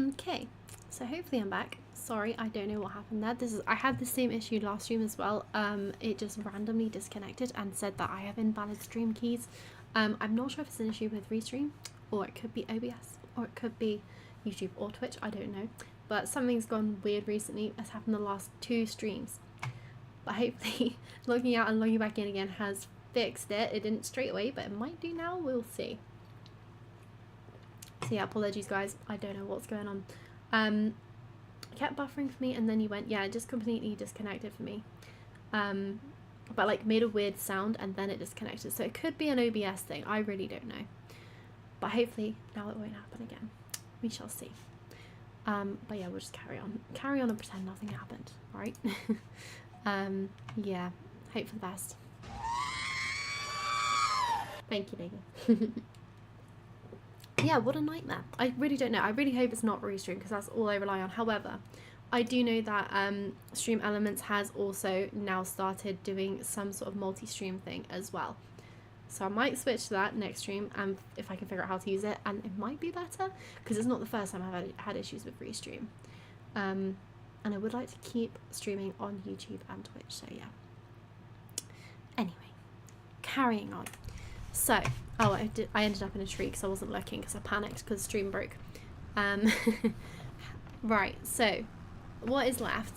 Okay, so hopefully I'm back. Sorry, I don't know what happened there. I had the same issue last stream as well. It just randomly disconnected and said that I have invalid stream keys. I'm not sure if it's an issue with Restream, or it could be OBS, or it could be YouTube or Twitch, I don't know. But something's gone weird recently. It's happened the last 2 streams. But hopefully logging out and logging back in again has fixed it. It didn't straight away, but it might do now. We'll see. So yeah, apologies guys, I don't know what's going on. It kept buffering for me and then you went, yeah, it just completely disconnected for me. But like made a weird sound and then it disconnected. So it could be an OBS thing, I really don't know. But hopefully now it won't happen again. We shall see. But yeah, we'll just carry on and pretend nothing happened, right? Yeah, hope for the best. Thank you, Megan. Yeah, what a nightmare. I really don't know. I really hope it's not Restream because that's all I rely on. However, I do know that Stream Elements has also now started doing some sort of multi-stream thing as well. So I might switch to that next stream and if I can figure out how to use it, and it might be better because it's not the first time I've had issues with Restream. And I would like to keep streaming on YouTube and Twitch, so yeah. Anyway, carrying on. So, oh, I ended up in a tree because I wasn't looking because I panicked because the stream broke. Right, so what is left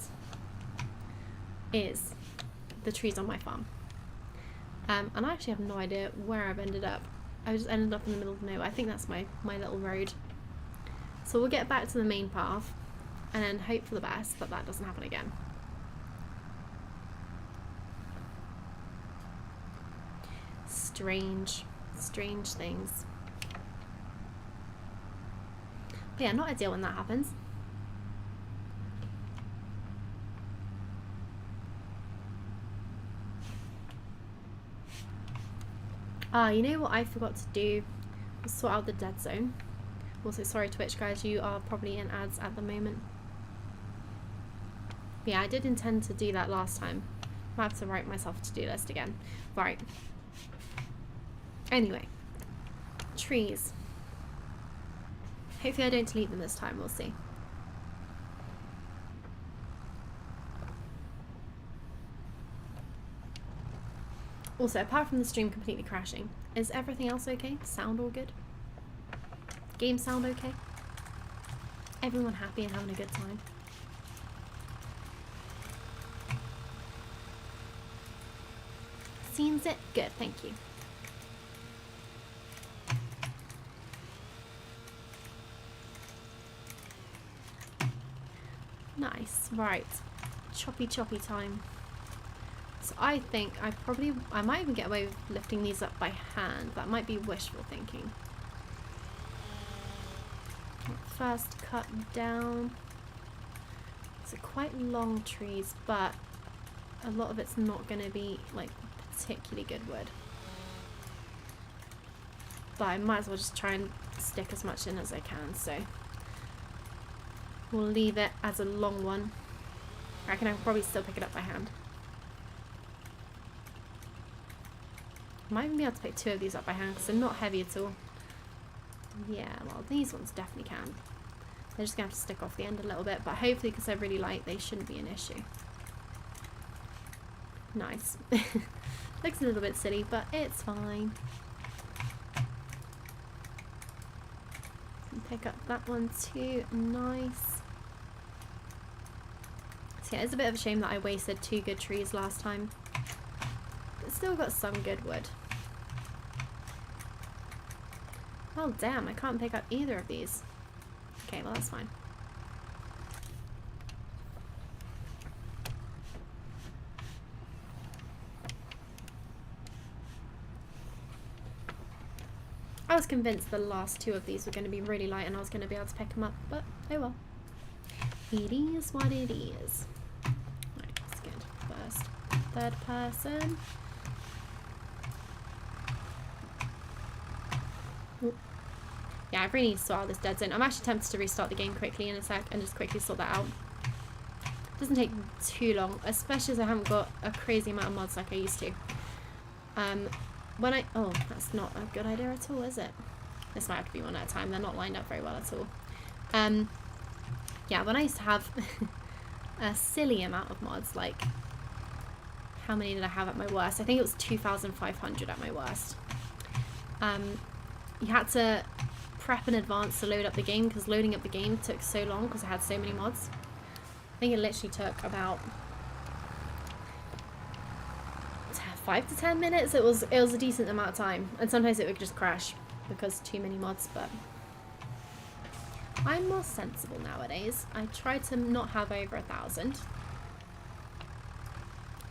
is the trees on my farm. And I actually have no idea where I've ended up. I just ended up in the middle of nowhere. I think that's my little road. So we'll get back to the main path and then hope for the best that that doesn't happen again. Strange things. But yeah, not ideal when that happens. You know what I forgot to do? Sort out the dead zone. Also, sorry Twitch guys, you are probably in ads at the moment. Yeah, I did intend to do that last time. I have to write myself a to-do list again. Right. Anyway, trees. Hopefully I don't delete them this time, we'll see. Also, apart from the stream completely crashing, is everything else okay? Sound all good? Game sound okay? Everyone happy and having a good time? Seems it? Good, thank you. Nice, right. Choppy time. So I think I might even get away with lifting these up by hand. That might be wishful thinking. First cut down. So quite long trees, but a lot of it's not going to be like particularly good wood. But I might as well just try and stick as much in as I can, so we'll leave it as a long one. I reckon I can probably still pick it up by hand. I might even be able to pick 2 of these up by hand because they're not heavy at all. Yeah, well these ones definitely can. They're just going to have to stick off the end a little bit, but hopefully because they're really light they shouldn't be an issue. Nice. Looks a little bit silly, but it's fine. Pick up that one too. Nice. So yeah, it's a bit of a shame that I wasted 2 good trees last time. But still got some good wood. Oh damn, I can't pick up either of these. Okay, well that's fine. I was convinced the last 2 of these were going to be really light and I was going to be able to pick them up, but oh well. It is what it is. Right, that's good. First, third person. Ooh. Yeah, I really need to sort out this dead zone. I'm actually tempted to restart the game quickly in a sec and just quickly sort that out. It doesn't take too long, especially as I haven't got a crazy amount of mods like I used to. Oh, that's not a good idea at all, is it? This might have to be one at a time. They're not lined up very well at all. Yeah, when I used to have a silly amount of mods, like, how many did I have at my worst? I think it was 2,500 at my worst. You had to prep in advance to load up the game, because loading up the game took so long because I had so many mods. I think it literally took about 5 to 10 minutes. It was a decent amount of time, and sometimes it would just crash because too many mods, but I'm more sensible nowadays. I try to not have over 1,000.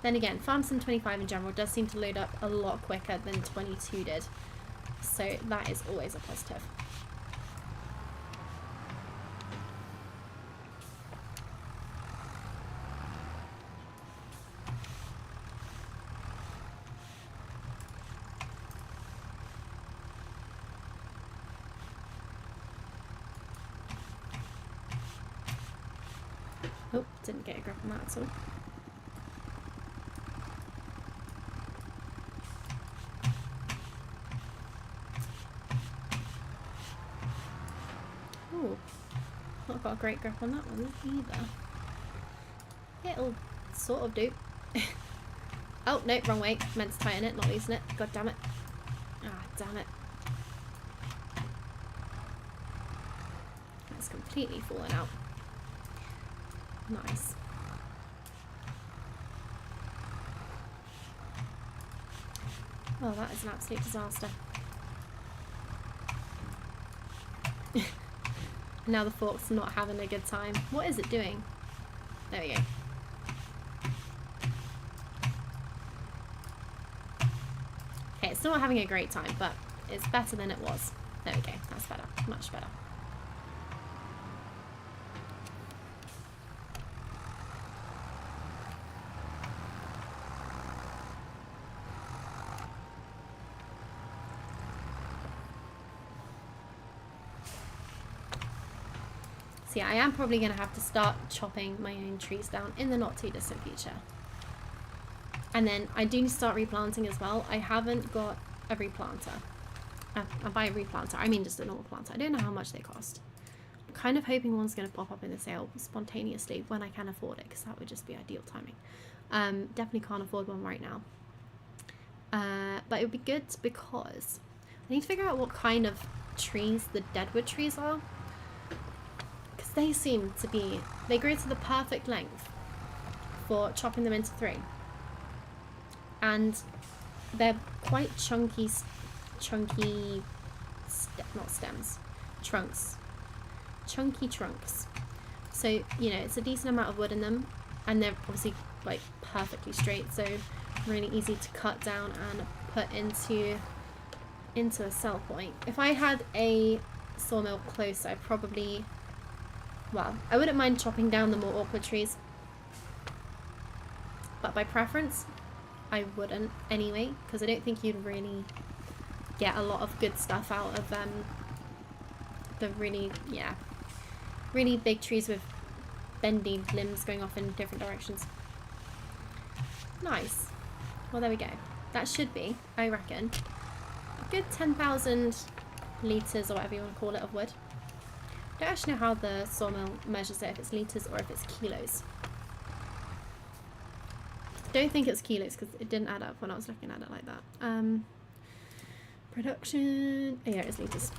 Then again, Farm Sim 25 in general does seem to load up a lot quicker than 22 did, so that is always a positive. Oh, didn't get a grip on that at all. Oh, not got a great grip on that one either. It'll sort of do. Oh, no, wrong way. Meant to tighten it, not loosen it. God damn it. Ah, damn it. That's completely fallen out. Nice. Oh, that is an absolute disaster. Now the fork's not having a good time. What is it doing? There we go. Okay, it's not having a great time, but it's better than it was. There we go. That's better. Much better. So yeah, I am probably going to have to start chopping my own trees down in the not too distant future. And then I do need to start replanting as well. I haven't got a replanter. And by replanter, I mean just a normal planter. I don't know how much they cost. I'm kind of hoping one's going to pop up in the sale spontaneously when I can afford it, because that would just be ideal timing. Definitely can't afford one right now. But it would be good because I need to figure out what kind of trees the deadwood trees are. They seem to be, they grow to the perfect length for chopping them into 3. And they're quite chunky, not stems, trunks. Chunky trunks. So, you know, it's a decent amount of wood in them, and they're obviously like perfectly straight, so really easy to cut down and put into a sell point. If I had a sawmill close, I probably, well, I wouldn't mind chopping down the more awkward trees, but by preference I wouldn't anyway, because I don't think you'd really get a lot of good stuff out of the really big trees with bendy limbs going off in different directions. Nice. Well, there we go. That should be, I reckon, a good 10,000 litres or whatever you want to call it of wood. I don't actually know how the sawmill measures it, if it's litres or if it's kilos. I don't think it's kilos because it didn't add up when I was looking at it like that. Production, oh yeah, it's litres.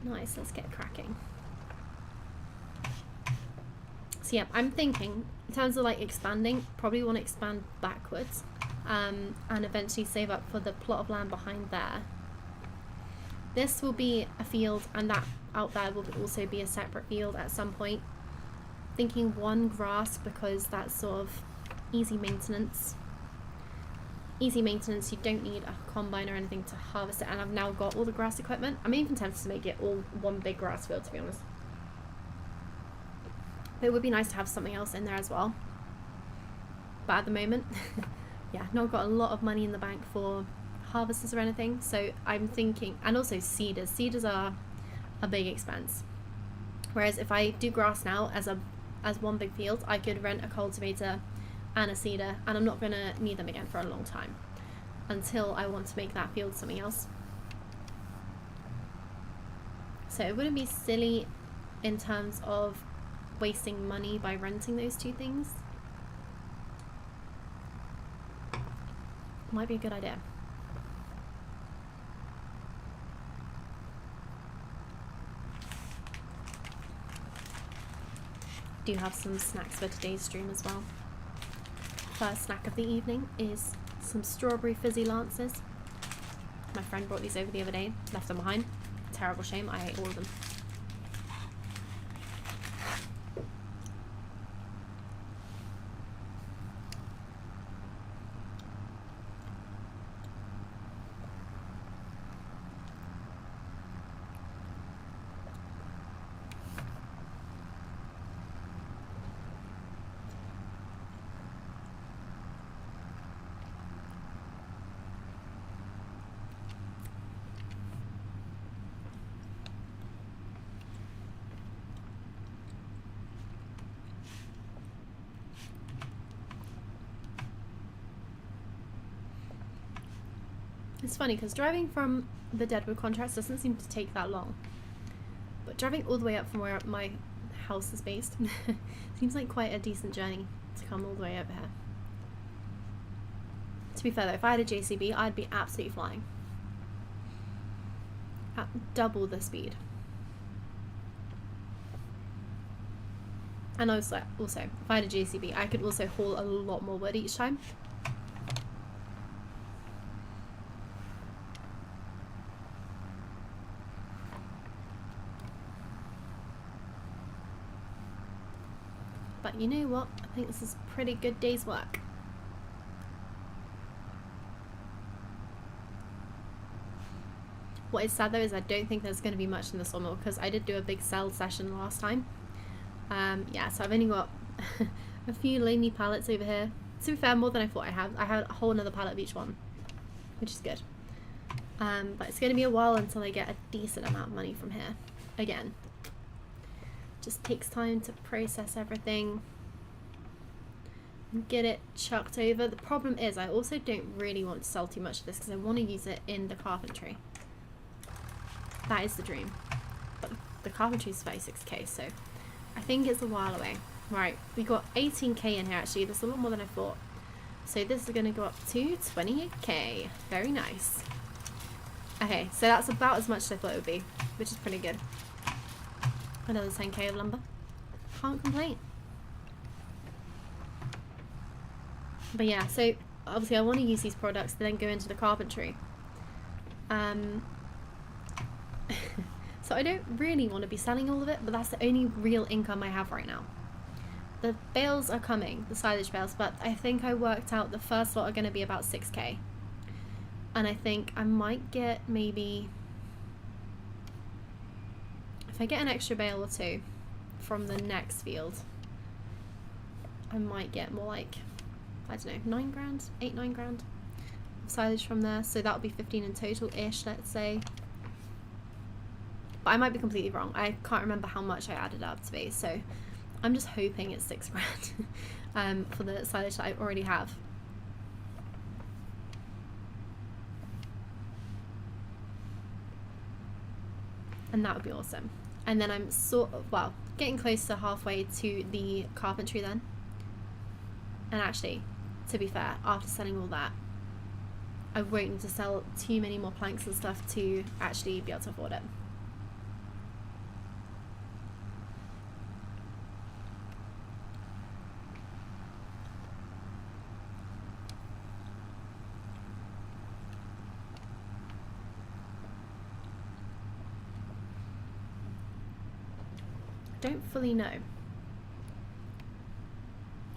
Nice, let's get cracking. So yeah, I'm thinking in terms of like expanding, probably want to expand backwards, and eventually save up for the plot of land behind there. This will be a field, and that out there will also be a separate field at some point. Thinking one grass, because that's sort of easy maintenance. Easy maintenance, you don't need a combine or anything to harvest it, and I've now got all the grass equipment. I'm even tempted to make it all one big grass field, to be honest. But it would be nice to have something else in there as well. But at the moment, yeah, not got a lot of money in the bank for harvesters or anything. So I'm thinking, and also seeders. Seeders are a big expense. Whereas if I do grass now as a as one big field, I could rent a cultivator and a seeder, and I'm not going to need them again for a long time until I want to make that field something else. So it wouldn't be silly in terms of wasting money by renting those two things. Might be a good idea. Do have some snacks for today's stream as well. First snack of the evening is some strawberry fizzy lances. My friend brought these over the other day, left them behind. Terrible shame, I ate all of them. It's funny because driving from the Deadwood contracts doesn't seem to take that long, but driving all the way up from where my house is based seems like quite a decent journey to come all the way over here. To be fair though, if I had a JCB, I'd be absolutely flying at double the speed. And also, if I had a JCB, I could also haul a lot more wood each time. But you know what? I think this is a pretty good day's work. What is sad though is I don't think there's going to be much in the sawmill because I did do a big sell session last time. Yeah, so I've only got a few lonely pallets over here. To be fair, more than I thought I had. I had a whole another pallet of each one, which is good. But it's going to be a while until I get a decent amount of money from here again. Just takes time to process everything and get it chucked over. The problem is I also don't really want to sell too much of this because I want to use it in the carpentry. That is the dream. But the carpentry is 36k, so I think it's a while away. Right, we got 18k in here actually. That's a lot more than I thought. So this is going to go up to 28k. Very nice. Okay, so that's about as much as I thought it would be, which is pretty good. Another 10k of lumber. Can't complain. But yeah, so obviously I want to use these products to then go into the carpentry. So I don't really want to be selling all of it, but that's the only real income I have right now. The bales are coming, the silage bales, but I think I worked out the first lot are going to be about 6k. And I think I might get maybe... if I get an extra bale or two from the next field, I might get more like, I don't know, 9 grand, 8-9 grand of silage from there. So that would be 15 in total-ish, let's say. But I might be completely wrong. I can't remember how much I added up to be. So I'm just hoping it's 6 grand for the silage that I already have. And that would be awesome. And then I'm sort of, well, getting close to halfway to the carpentry then. And actually, to be fair, after selling all that, I won't need to sell too many more planks and stuff to actually be able to afford it. Don't fully know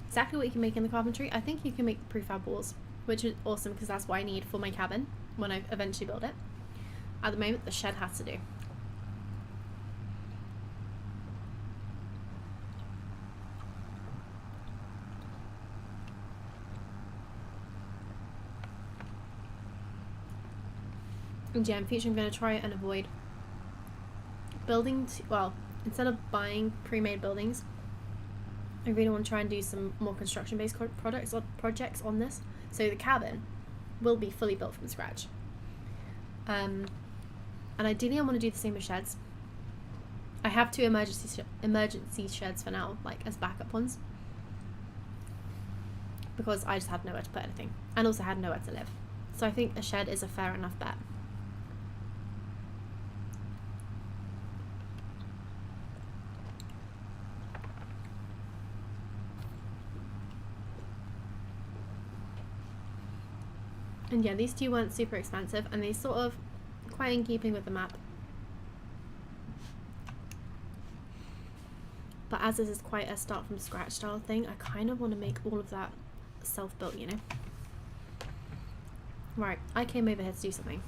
exactly what you can make in the carpentry. I think you can make the prefab walls, which is awesome because that's what I need for my cabin when I eventually build it. At the moment, the shed has to do. And yeah, in future I'm going to try and avoid building, well, instead of buying pre-made buildings, I really want to try and do some more construction-based projects on this. So the cabin will be fully built from scratch. And ideally I want to do the same with sheds. I have 2 emergency sheds for now, like as backup ones, because I just had nowhere to put anything, and also had nowhere to live. So I think a shed is a fair enough bet. And yeah, these 2 weren't super expensive, and they sort of quite in keeping with the map. But as this is quite a start from scratch style thing, I kind of want to make all of that self-built, you know? Right, I came over here to do something.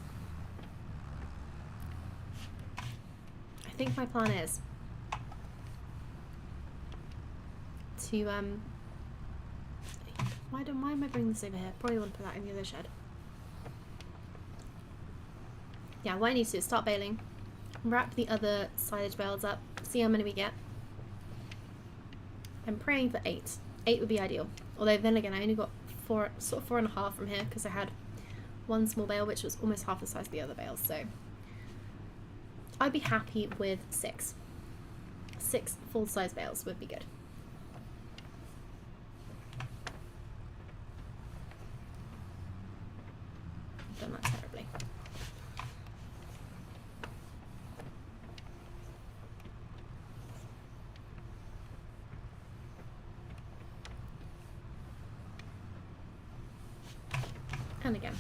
I think my plan is to, why am I bringing this over here? Probably want to put that in the other shed. Yeah, what I need to do is start baling, wrap the other silage bales up, see how many we get. I'm praying for 8. 8 would be ideal. Although then again, I only got 4.5 from here because I had 1 small bale, which was almost half the size of the other bales. So I'd be happy with 6. 6 full-size bales would be good. I've done that terribly. And again.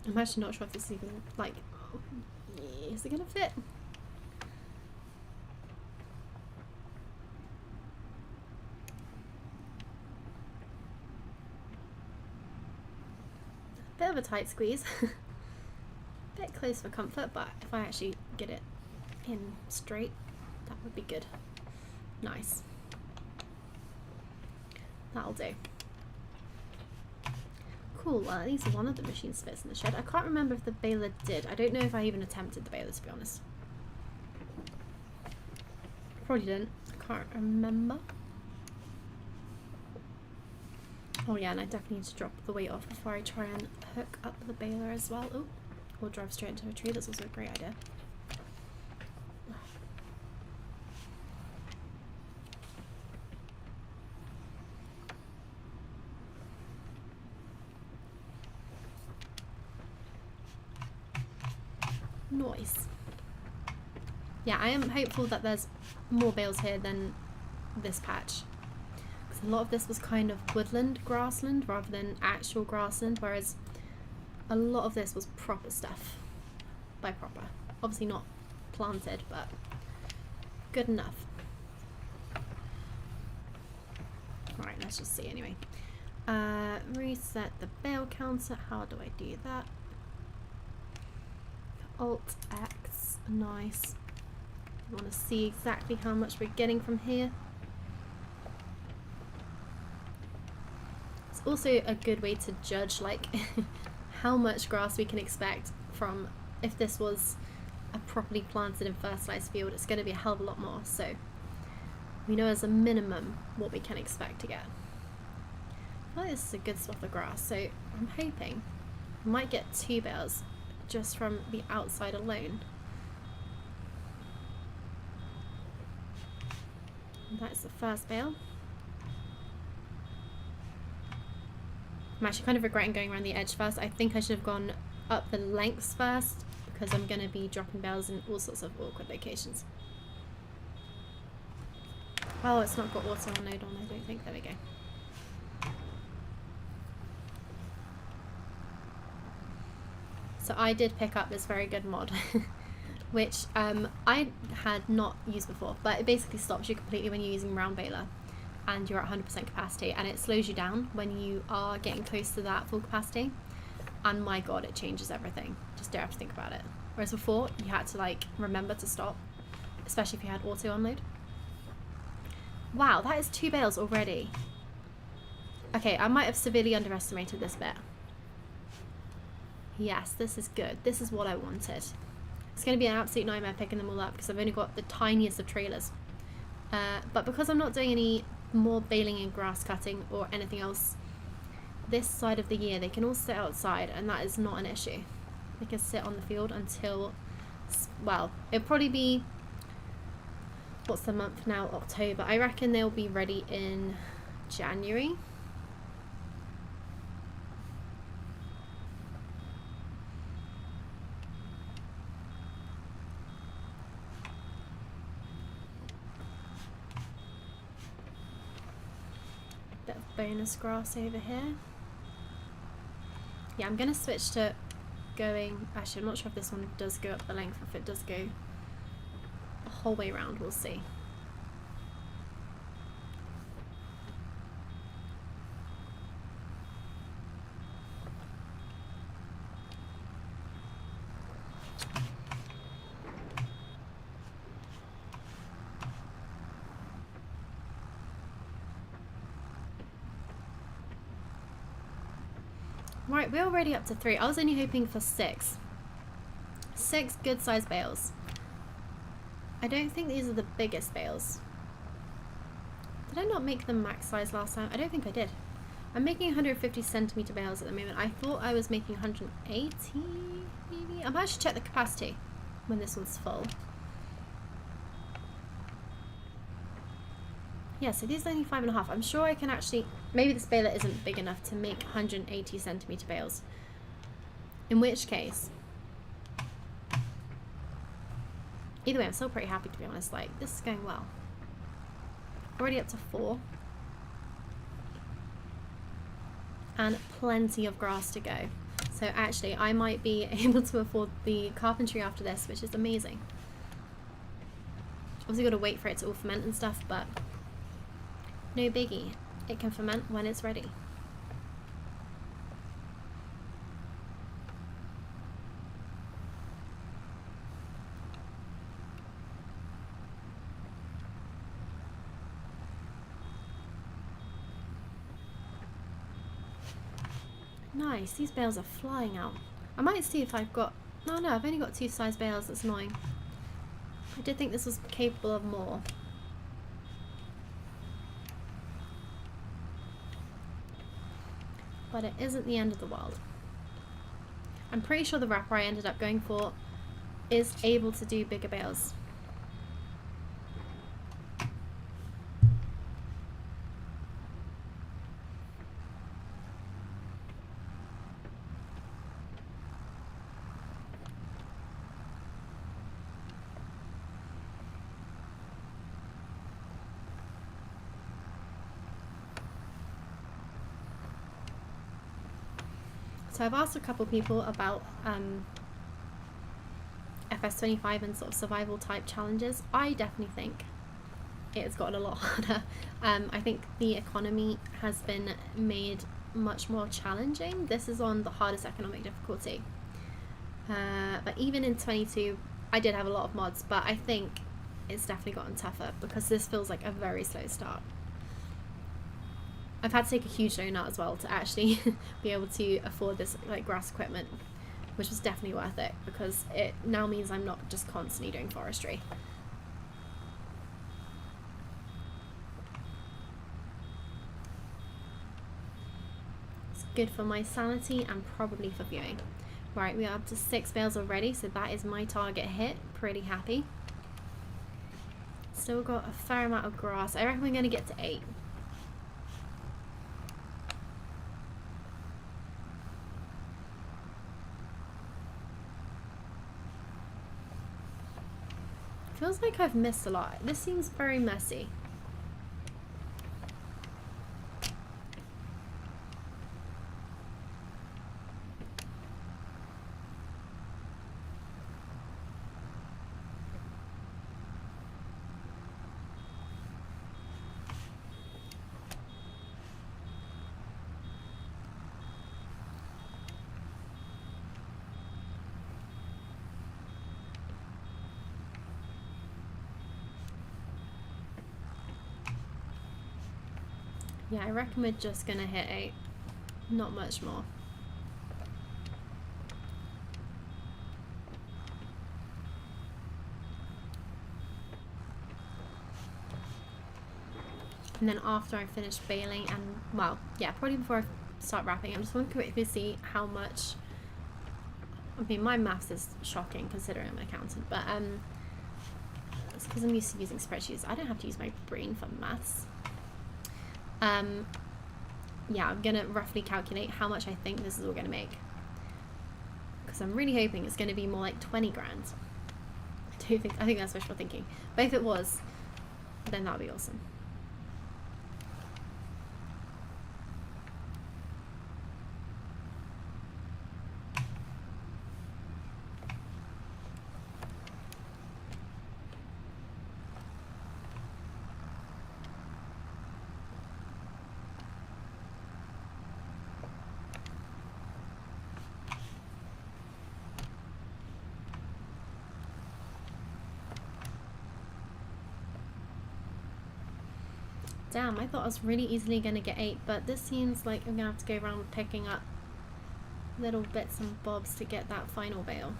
I'm actually not sure if this is even, like, is it gonna fit? Bit of a tight squeeze. Bit close for comfort, but if I actually get it in straight, that would be good. Nice. That'll do. Cool, well at least one of the machines fits in the shed. I can't remember if the baler did. I don't know if I even attempted the baler, to be honest. Probably didn't. I can't remember. Oh yeah, and I definitely need to drop the weight off before I try and hook up the baler as well. Oh, or drive straight into a tree. That's also a great idea. Nice. Yeah, I am hopeful that there's more bales here than this patch. Because a lot of this was kind of woodland, grassland, rather than actual grassland, whereas a lot of this was proper stuff. By proper. Obviously not planted, but good enough. Alright, let's just see anyway. Reset the bale counter. How do I do that? Alt X, nice. I want to see exactly how much we're getting from here. It's also a good way to judge like how much grass we can expect from, if this was a properly planted and fertilized field, it's going to be a hell of a lot more, so we know as a minimum what we can expect to get. I feel like this is a good swath of grass, so I'm hoping I might get 2 bales just from the outside alone. And that's the first bale. I'm actually kind of regretting going around the edge first. I think I should have gone up the lengths first because I'm going to be dropping bales in all sorts of awkward locations. Oh, it's not got auto unload on, I don't think. There we go. So I did pick up this very good mod, which I had not used before, but it basically stops you completely when you're using round baler and you're at 100% capacity, and it slows you down when you are getting close to that full capacity, and my god, it changes everything. Just don't have to think about it. Whereas before, you had to like remember to stop, especially if you had auto unload. Wow, that is 2 bales already. Okay, I might have severely underestimated this bit. Yes, this is good. This is what I wanted. It's going to be an absolute nightmare picking them all up because I've only got the tiniest of trailers. But because I'm not doing any more baling and grass cutting or anything else this side of the year, they can all sit outside, and that is not an issue. They can sit on the field until, well, it'll probably be, what's the month now? October. I reckon they'll be ready in January. Bit of bonus grass over here. Yeah, I'm going to switch to going, actually I'm not sure if this one does go up the length, if it does go the whole way around, we'll see. Right, we're already up to 3. I was only hoping for 6. 6 good sized bales. I don't think these are the biggest bales. Did I not make them max size last time? I don't think I did. I'm making 150 centimeter bales at the moment. I thought I was making 180 maybe? I might actually check the capacity when this one's full. Yeah, so these are only 5.5. I'm sure I can actually, maybe this baler isn't big enough to make 180 centimeter bales. In which case, either way, I'm still pretty happy, to be honest. Like, this is going well. Already up to 4. And plenty of grass to go. So actually, I might be able to afford the carpentry after this, which is amazing. Obviously got to wait for it to all ferment and stuff, but no biggie. It can ferment when it's ready. Nice, these bales are flying out. I might see if I've got, no, I've only got 2 size bales, that's annoying. I did think this was capable of more. But it isn't the end of the world. I'm pretty sure the wrapper I ended up going for is able to do bigger bales. So I've asked a couple people about FS25 and sort of survival type challenges. I definitely think it's gotten a lot harder. I think the economy has been made much more challenging. This is on the hardest economic difficulty. But even in 22, I did have a lot of mods, but I think it's definitely gotten tougher because this feels like a very slow start. I've had to take a huge loan out as well to actually be able to afford this like grass equipment, which was definitely worth it because it now means I'm not just constantly doing forestry. It's good for my sanity and probably for viewing. Right, we are up to 6 bales already, so that is my target hit. Pretty happy. Still got a fair amount of grass. I reckon we're going to get to 8. Feels like I've missed a lot. This seems very messy. Yeah, I reckon we're just gonna hit 8. Not much more. And then after I finish baling and, well, yeah, probably before I start wrapping, I'm just going to quickly see how much, I mean, my maths is shocking considering I'm an accountant, but it's because I'm used to using spreadsheets. I don't have to use my brain for maths. Yeah, I'm going to roughly calculate how much I think this is all going to make. Because I'm really hoping it's going to be more like 20 grand. I think that's wishful thinking. But if it was, then that would be awesome. Damn, I thought I was really easily going to get 8, but this seems like I'm going to have to go around picking up little bits and bobs to get that final bale.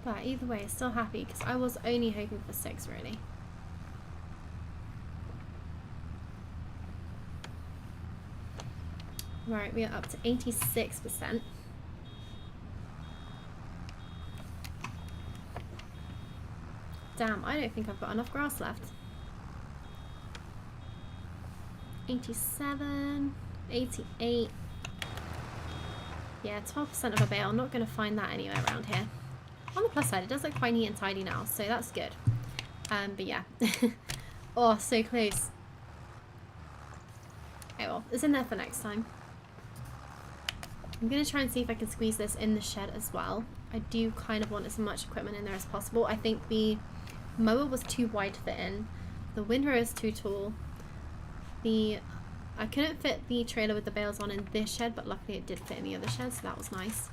But either way, still happy because I was only hoping for 6 really. Right, we are up to 86%. Damn, I don't think I've got enough grass left. 87, 88. Yeah, 12% of a bale. I'm not going to find that anywhere around here. On the plus side, it does look quite neat and tidy now, so that's good. But yeah. Oh, so close. Okay, well, it's in there for next time. I'm going to try and see if I can squeeze this in the shed as well. I do kind of want as much equipment in there as possible. I think the mower was too wide to fit in. The windrow is too tall. I couldn't fit the trailer with the bales on in this shed, but luckily it did fit in the other shed, so that was nice.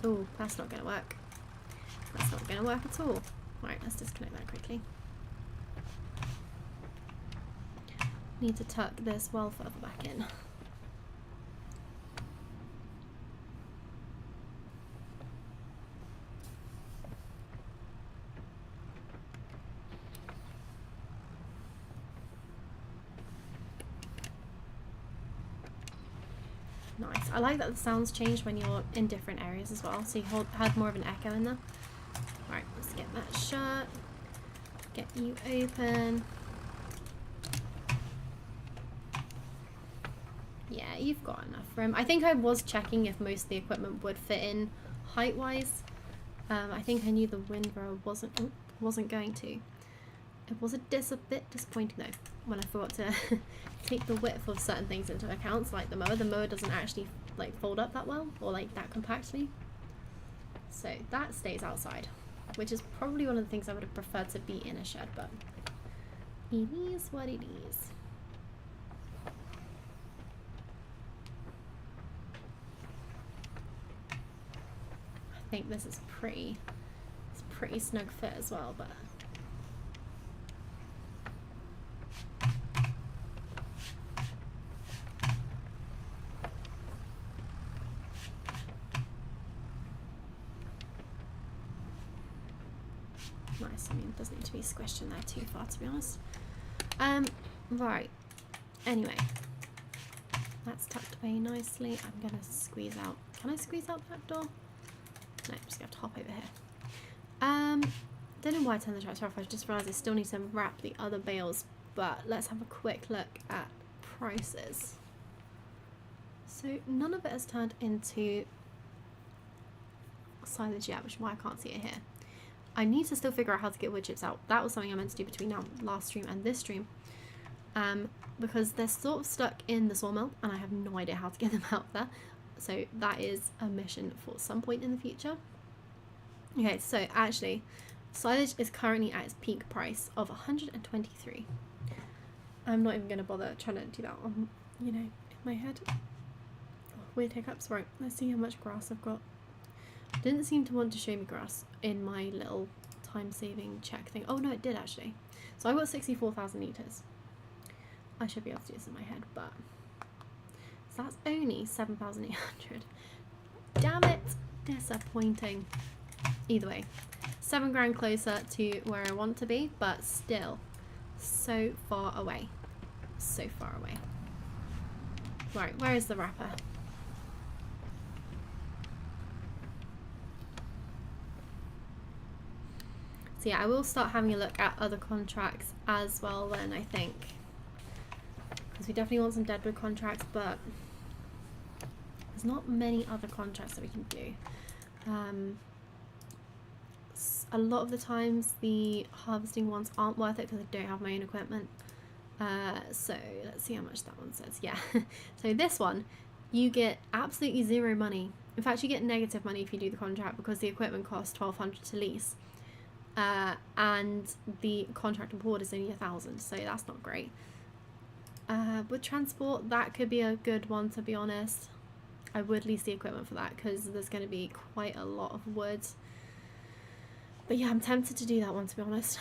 Oh, that's not going to work. That's not going to work at all. Right, let's disconnect that quickly. Need to tuck this well further back in. Nice. I like that the sounds change when you're in different areas as well, so you had more of an echo in there. Right, let's get that shut. Get you open. Yeah, you've got enough room. I think I was checking if most of the equipment would fit in height-wise. I think I knew the windrow wasn't going to. It was a bit disappointing though when I forgot to take the width of certain things into account, like the mower. The mower doesn't actually like fold up that well or like that compactly, so that stays outside, which is probably one of the things I would have preferred to be in a shed, but it is what it is. I think this is pretty snug fit as well, but nice. I mean, it doesn't need to be squished in there too far, to be honest. Right. Anyway, that's tucked away nicely. I'm gonna squeeze out. Can I squeeze out that door? No, I'm just gonna have to hop over here. Don't know why I turned the tractor off. I just realised I still need to wrap the other bales. But let's have a quick look at prices. So none of it has turned into silage yet, which is why I can't see it here. I need to still figure out how to get wood chips out. That was something I meant to do between last stream and this stream. Because they're sort of stuck in the sawmill and I have no idea how to get them out there. So that is a mission for some point in the future. Okay, so actually, silage is currently at its peak price of 123. I'm not even going to bother trying to do that on, you know, in my head. Oh, weird hiccups. Right, let's see how much grass I've got. Didn't seem to want to show me grass in my little time-saving check thing. Oh no, it did actually. So I got 64,000 litres. I should be able to do this in my head, but so that's only 7,800. Damn it! Disappointing. Either way, 7 grand closer to where I want to be, but still so far away. So far away. Right, where is the wrapper? So yeah, I will start having a look at other contracts as well then, I think. Because we definitely want some Deadwood contracts, but there's not many other contracts that we can do. A lot of the times the harvesting ones aren't worth it because I don't have my own equipment. So let's see how much that one says. Yeah. So this one, you get absolutely zero money. In fact, you get negative money if you do the contract because the equipment costs $1,200 to lease. And the contract award is only 1,000, so that's not great. With transport, that could be a good one, to be honest. I would lease the equipment for that because there's going to be quite a lot of wood. But yeah, I'm tempted to do that one, to be honest.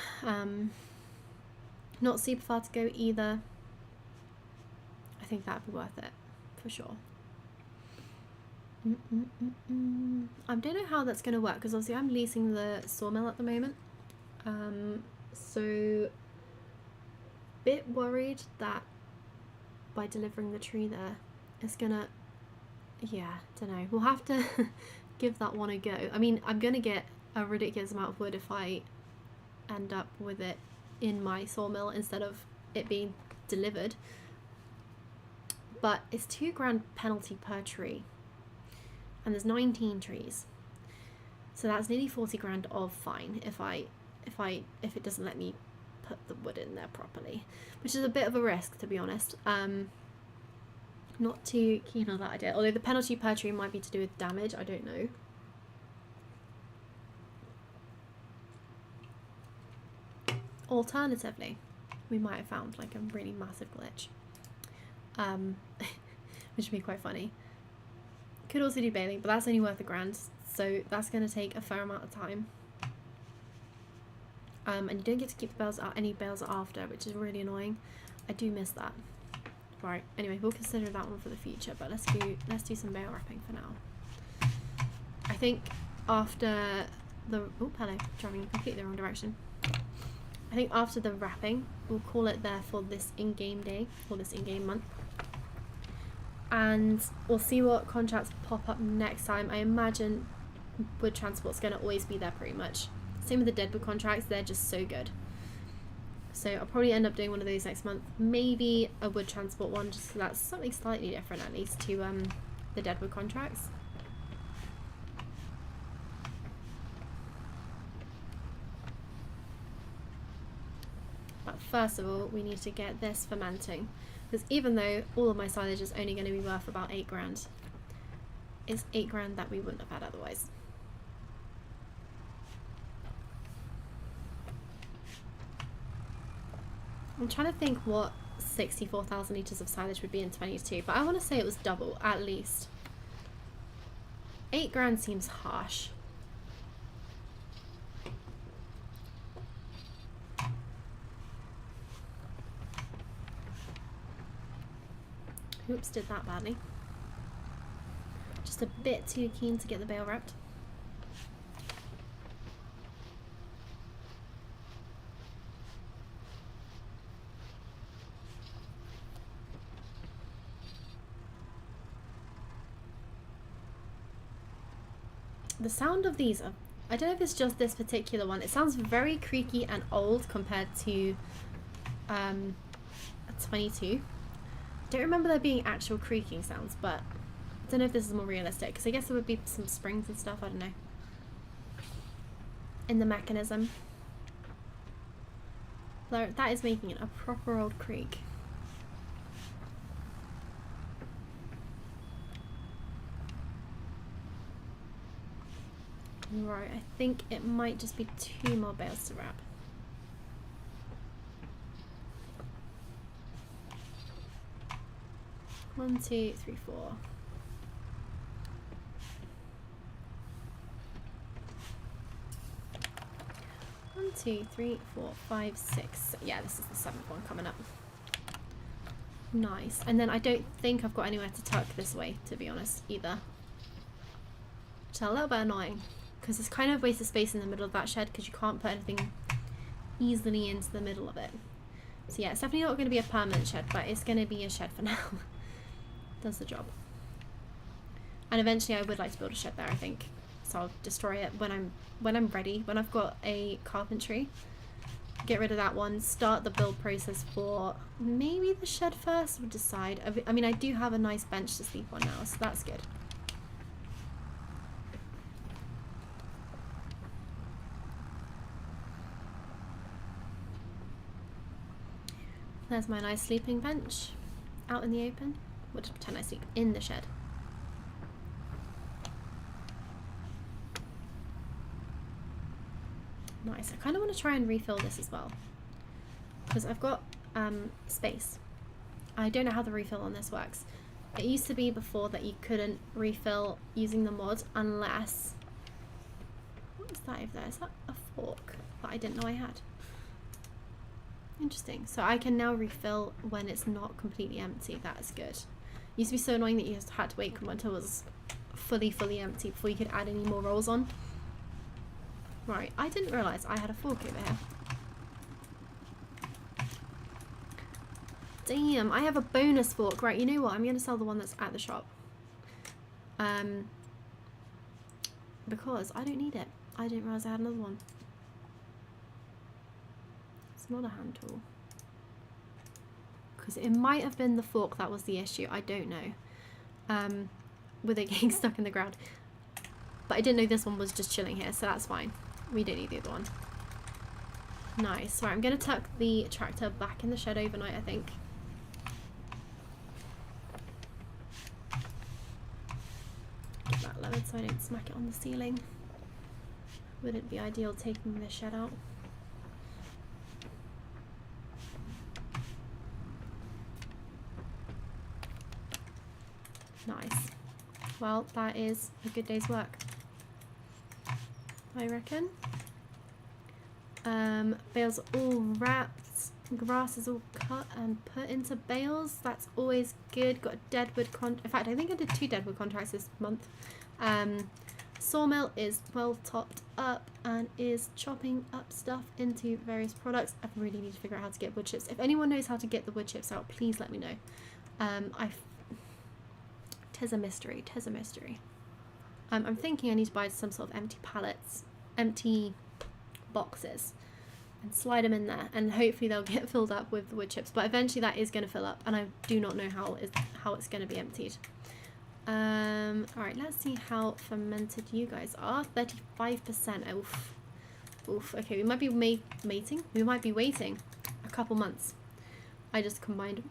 Not super far to go either. I think that'd be worth it, for sure. I don't know how that's going to work because obviously I'm leasing the sawmill at the moment. So bit worried that by delivering the tree there, it's gonna, yeah, don't know. We'll have to give that one a go. I mean, I'm gonna get a ridiculous amount of wood if I end up with it in my sawmill instead of it being delivered. But it's 2 grand penalty per tree, and there's 19 trees, so that's nearly 40 grand of fine if it doesn't let me put the wood in there properly, which is a bit of a risk, to be honest. Not too keen on that idea, although the penalty per tree might be to do with damage, I don't know. Alternatively, we might have found like a really massive glitch, which would be quite funny. Could also do baling, but that's only worth £1 grand, so that's going to take a fair amount of time. And you don't get to keep the bales, any bales after, which is really annoying. I do miss that. Right, anyway, we'll consider that one for the future, but let's do some bale wrapping for now. I think after the, oh hello, driving in completely the wrong direction. I think after the wrapping, we'll call it there for this in-game day, or this in-game month. And we'll see what contracts pop up next time. I imagine wood transport's going to always be there pretty much. Same with the Deadwood contracts, they're just so good. So I'll probably end up doing one of those next month. Maybe a wood transport one, just so that's something slightly different at least to the Deadwood contracts. But first of all, we need to get this fermenting. Because even though all of my silage is only going to be worth about 8 grand, it's 8 grand that we wouldn't have had otherwise. I'm trying to think what 64,000 litres of silage would be in 22, but I want to say it was double, at least. 8 grand seems harsh. Oops, did that badly. Just a bit too keen to get the bale wrapped. The sound of these, I don't know if it's just this particular one, it sounds very creaky and old compared to a 22. Don't remember there being actual creaking sounds, but I don't know if this is more realistic, because I guess there would be some springs and stuff, I don't know, in the mechanism. Though that is making it a proper old creak. Right, I think it might just be 2 more bales to wrap. One, two, three, four. One, two, three, four, 5, 6. Yeah, this is the 7th one coming up. Nice. And then I don't think I've got anywhere to tuck this way, to be honest, either. which is a little bit annoying because it's kind of waste of space in the middle of that shed because you can't put anything easily into the middle of it. So yeah, it's definitely not going to be a permanent shed, but it's going to be a shed for now. Does the job. And eventually I would like to build a shed there, I think. So I'll destroy it when I'm ready, when I've got a carpentry. Get rid of that one, start the build process for maybe the shed first, we'll decide. I mean, I do have a nice bench to sleep on now, so that's good. There's my nice sleeping bench out in the open. We'll just pretend I sleep in the shed. Nice. I kind of want to try and refill this as well because I've got space. I don't know how the refill on this works. It used to be before that you couldn't refill using the mod unless... What is that over there? Is that a fork that I didn't know I had? Interesting. So I can now refill when it's not completely empty. That's good. It used to be so annoying that you just had to wait until it was fully empty before you could add any more rolls on. Right, I didn't realise I had a fork over here. Damn, I have a bonus fork. Right, you know what? I'm going to sell the one that's at the shop. Because I don't need it. I didn't realise I had another one. It's not a hand tool. Because it might have been the fork that was the issue. I don't know. With it getting stuck in the ground. But I didn't know this one was just chilling here, so that's fine. We don't need the other one. Nice. Right, I'm going to tuck the tractor back in the shed overnight, I think. Get that lowered so I don't smack it on the ceiling. Wouldn't be ideal taking the shed out. Nice. Well, that is a good day's work, I reckon. Bales are all wrapped. Grass is all cut and put into bales. That's always good. Got a deadwood in fact, I think I did 2 deadwood contracts this month. Sawmill is well topped up and is chopping up stuff into various products. I really need to figure out how to get wood chips. If anyone knows how to get the wood chips out, please let me know. Tis a mystery. Tis a mystery. I'm thinking I need to buy some sort of empty pallets, empty boxes, and slide them in there, and hopefully they'll get filled up with the wood chips. But eventually that is going to fill up, and I do not know how it's going to be emptied. Alright, let's see how fermented you guys are. 35%. Oof. Oof. Okay, we might be mating. We might be waiting a couple months. I just combined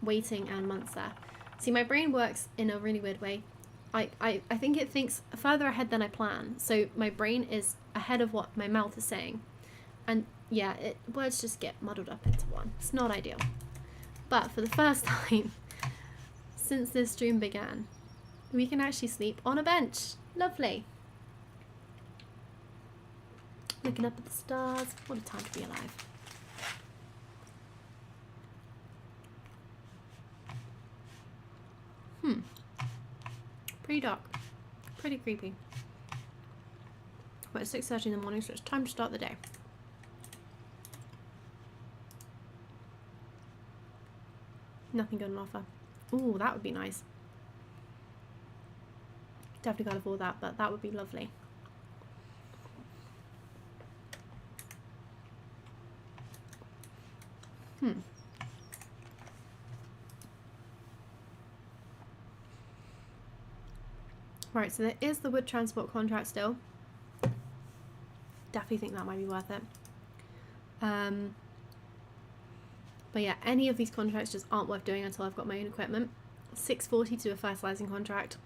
waiting and months there. See, my brain works in a really weird way. I think it thinks further ahead than I plan. So my brain is ahead of what my mouth is saying. And yeah, words just get muddled up into one. It's not ideal. But for the first time since this stream began, we can actually sleep on a bench. Lovely. Looking up at the stars. What a time to be alive. Pretty dark. Pretty creepy. But it's 6:30 in the morning, so it's time to start the day. Nothing good on offer. Ooh, that would be nice. Definitely can't afford that, but that would be lovely. Right, so there is the wood transport contract still. Definitely think that might be worth it. But yeah, any of these contracts just aren't worth doing until I've got my own equipment. 640 to do a fertilizing contract.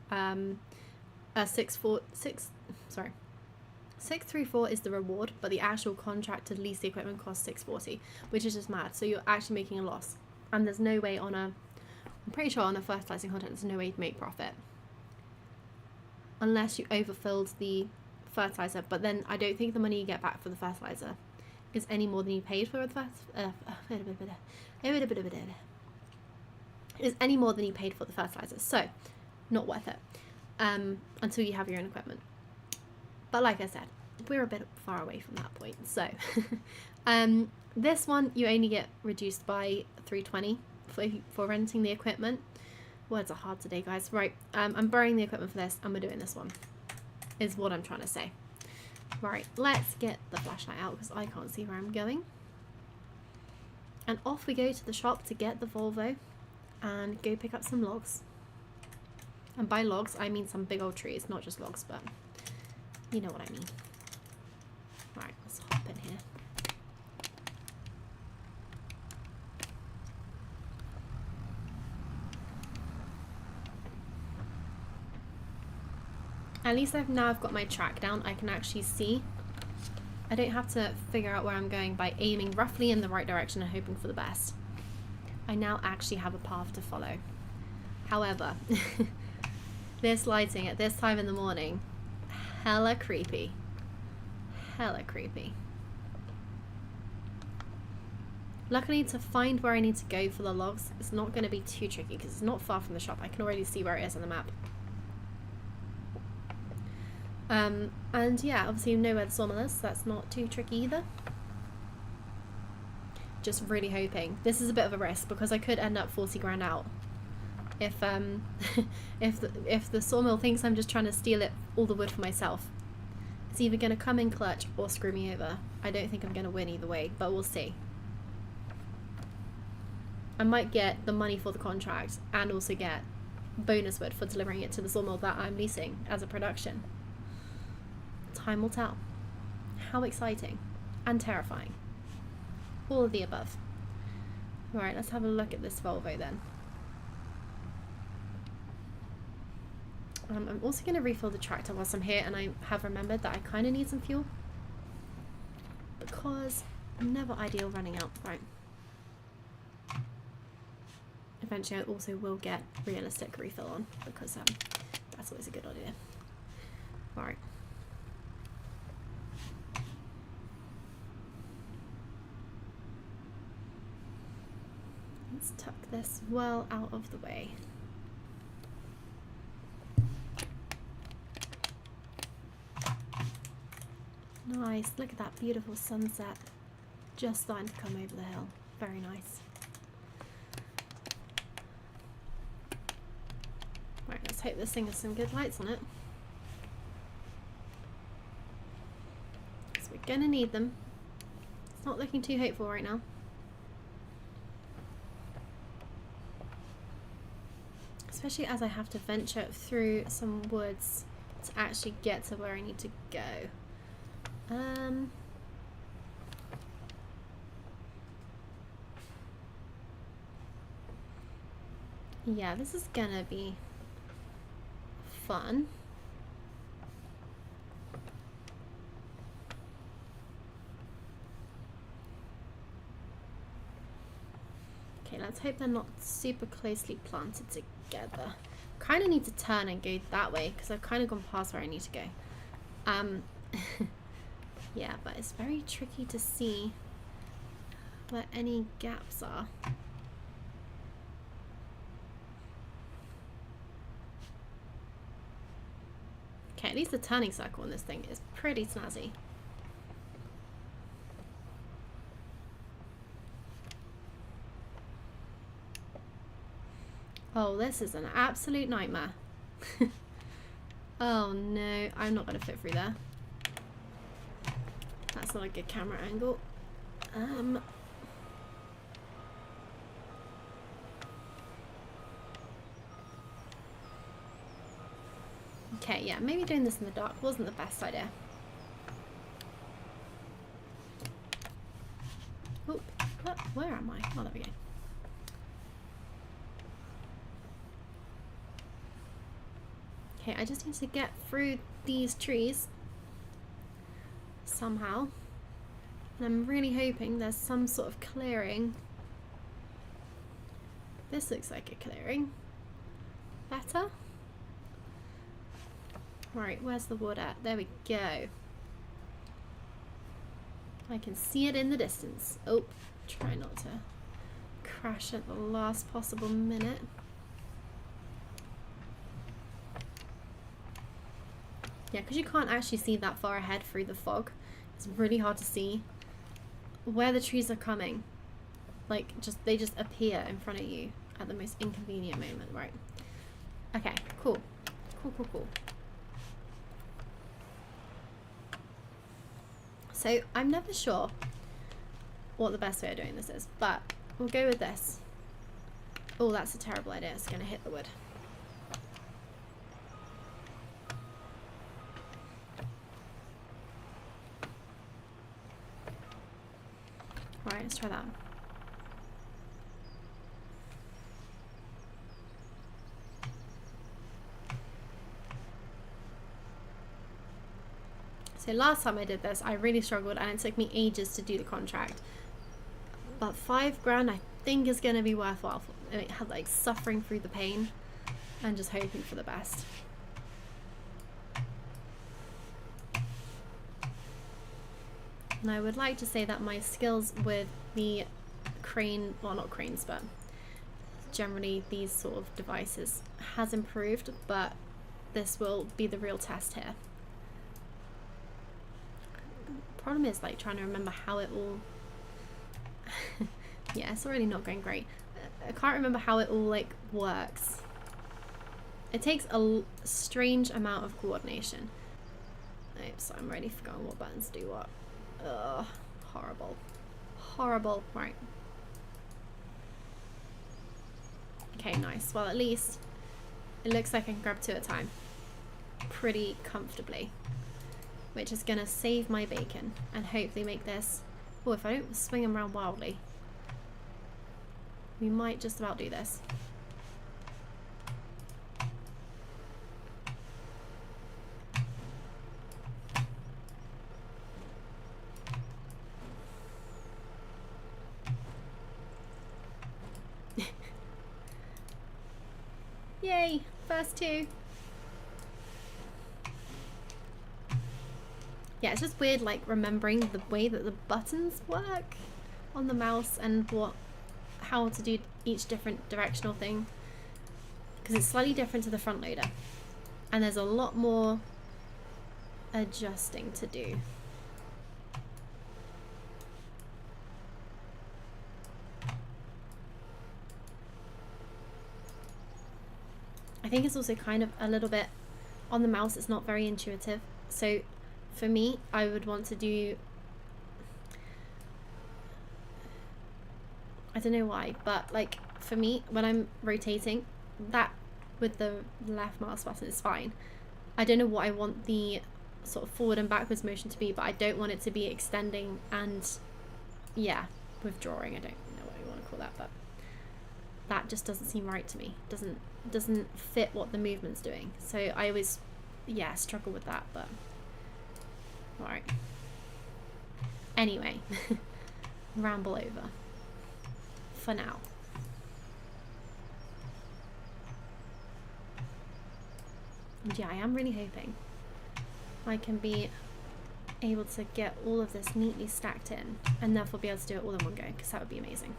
634 is the reward, but the actual contract to lease the equipment costs 640, which is just mad. So you're actually making a loss, and there's no way I'm pretty sure on a fertilizing contract there's no way to make profit unless you overfilled the fertilizer. But then I don't think the money you get back for the fertilizer is any more than you paid for the fertilizer, so not worth it. until you have your own equipment. But like I said, we're a bit far away from that point. So this one you only get reduced by 320 for renting the equipment. Words are hard today, guys. Right, I'm borrowing the equipment for this and we're doing this one, is what I'm trying to say. Right, let's get the flashlight out because I can't see where I'm going. And off we go to the shop to get the Volvo and go pick up some logs. And by logs, I mean some big old trees, not just logs, but you know what I mean. Right, let's hop in here. At least I've got my track down. I can actually see. I don't have to figure out where I'm going by aiming roughly in the right direction and hoping for the best. I now actually have a path to follow. However, this lighting at this time in the morning, hella creepy. Hella creepy. Luckily, to find where I need to go for the logs, it's not going to be too tricky because it's not far from the shop. I can already see where it is on the map. And yeah, obviously you know where the sawmill is, so that's not too tricky either. Just really hoping. This is a bit of a risk because I could end up 40 grand out. If if the sawmill thinks I'm just trying to steal all the wood for myself. It's either going to come in clutch or screw me over. I don't think I'm going to win either way, but we'll see. I might get the money for the contract and also get bonus wood for delivering it to the sawmill that I'm leasing as a production. Time will tell. How exciting and terrifying. All of the above. Right, let's have a look at this Volvo then. I'm also going to refill the tractor whilst I'm here, and I have remembered that I kind of need some fuel because never ideal running out. Right. Eventually I also will get realistic refill on because that's always a good idea. Right. Let's tuck this well out of the way. Nice, look at that beautiful sunset just starting to come over the hill. Very nice. Right, let's hope this thing has some good lights on it. So we're gonna need them. It's not looking too hopeful right now. Especially as I have to venture through some woods to actually get to where I need to go. Yeah, this is gonna be fun. Okay, let's hope they're not super closely planted together. Kind of need to turn and go that way because I've kind of gone past where I need to go. Yeah, but it's very tricky to see where any gaps are. Okay, at least the turning circle on this thing is pretty snazzy. Oh, this is an absolute nightmare. Oh no, I'm not going to fit through there. That's not a good camera angle. Okay, yeah, maybe doing this in the dark wasn't the best idea. Oh, where am I? Oh, there we go. Okay, I just need to get through these trees somehow. And I'm really hoping there's some sort of clearing. This looks like a clearing. Better? Right, where's the wood at? There we go. I can see it in the distance. Oh, try not to crash at the last possible minute. Yeah, because you can't actually see that far ahead through the fog. It's really hard to see where the trees are coming. Like, they just appear in front of you at the most inconvenient moment, right? Okay, cool. Cool. So, I'm never sure what the best way of doing this is, but we'll go with this. Oh, that's a terrible idea. It's going to hit the wood. Alright, let's try that. So last time I did this, I really struggled and it took me ages to do the contract. But $5,000 I think is going to be worthwhile. I mean, like suffering through the pain and just hoping for the best. And I would like to say that my skills with the crane, well not cranes, but generally these sort of devices has improved, but this will be the real test here. Problem is like trying to remember how it all yeah, it's already not going great. I can't remember how it all like works. It takes a strange amount of coordination. Oops, I'm already forgotten what buttons do what. Ugh, horrible. Right, okay, nice. Well, at least it looks like I can grab two at a time pretty comfortably, which is gonna save my bacon and hopefully make this, oh, if I don't swing them around wildly, we might just about do this. Yay, first two. Yeah, it's just weird like remembering the way that the buttons work on the mouse and how to do each different directional thing, because it's slightly different to the front loader and there's a lot more adjusting to do. I think it's also kind of a little bit on the mouse, it's not very intuitive. So for me, I would want to do, I don't know why, but like for me, when I'm rotating, that with the left mouse button is fine. I don't know what I want the sort of forward and backwards motion to be, but I don't want it to be extending and, yeah, withdrawing. I don't know what you want to call that, but that just doesn't seem right to me. Doesn't fit what the movement's doing. So I always, yeah, struggle with that, but alright. Anyway, ramble over for now. And yeah, I am really hoping I can be able to get all of this neatly stacked in and therefore be able to do it all in one go, because that would be amazing.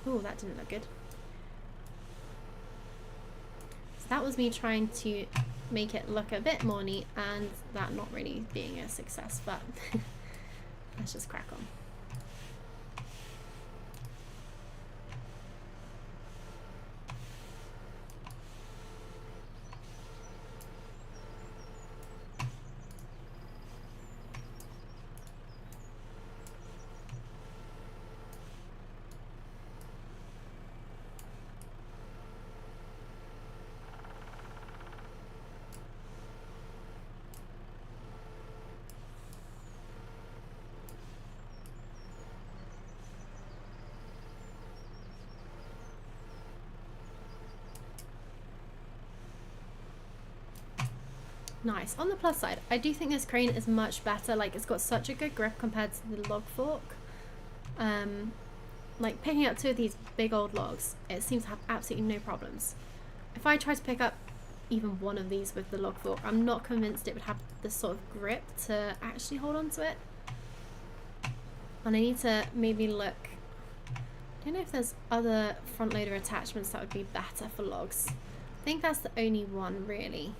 Oh, that didn't look good. So that was me trying to make it look a bit more neat and that not really being a success, but let's just crack on. Nice. On the plus side, I do think this crane is much better. Like, it's got such a good grip compared to the log fork. Like, picking up two of these big old logs, it seems to have absolutely no problems. If I try to pick up even one of these with the log fork, I'm not convinced it would have this sort of grip to actually hold on to it. And I need to maybe look, I don't know if there's other front loader attachments that would be better for logs. I think that's the only one really.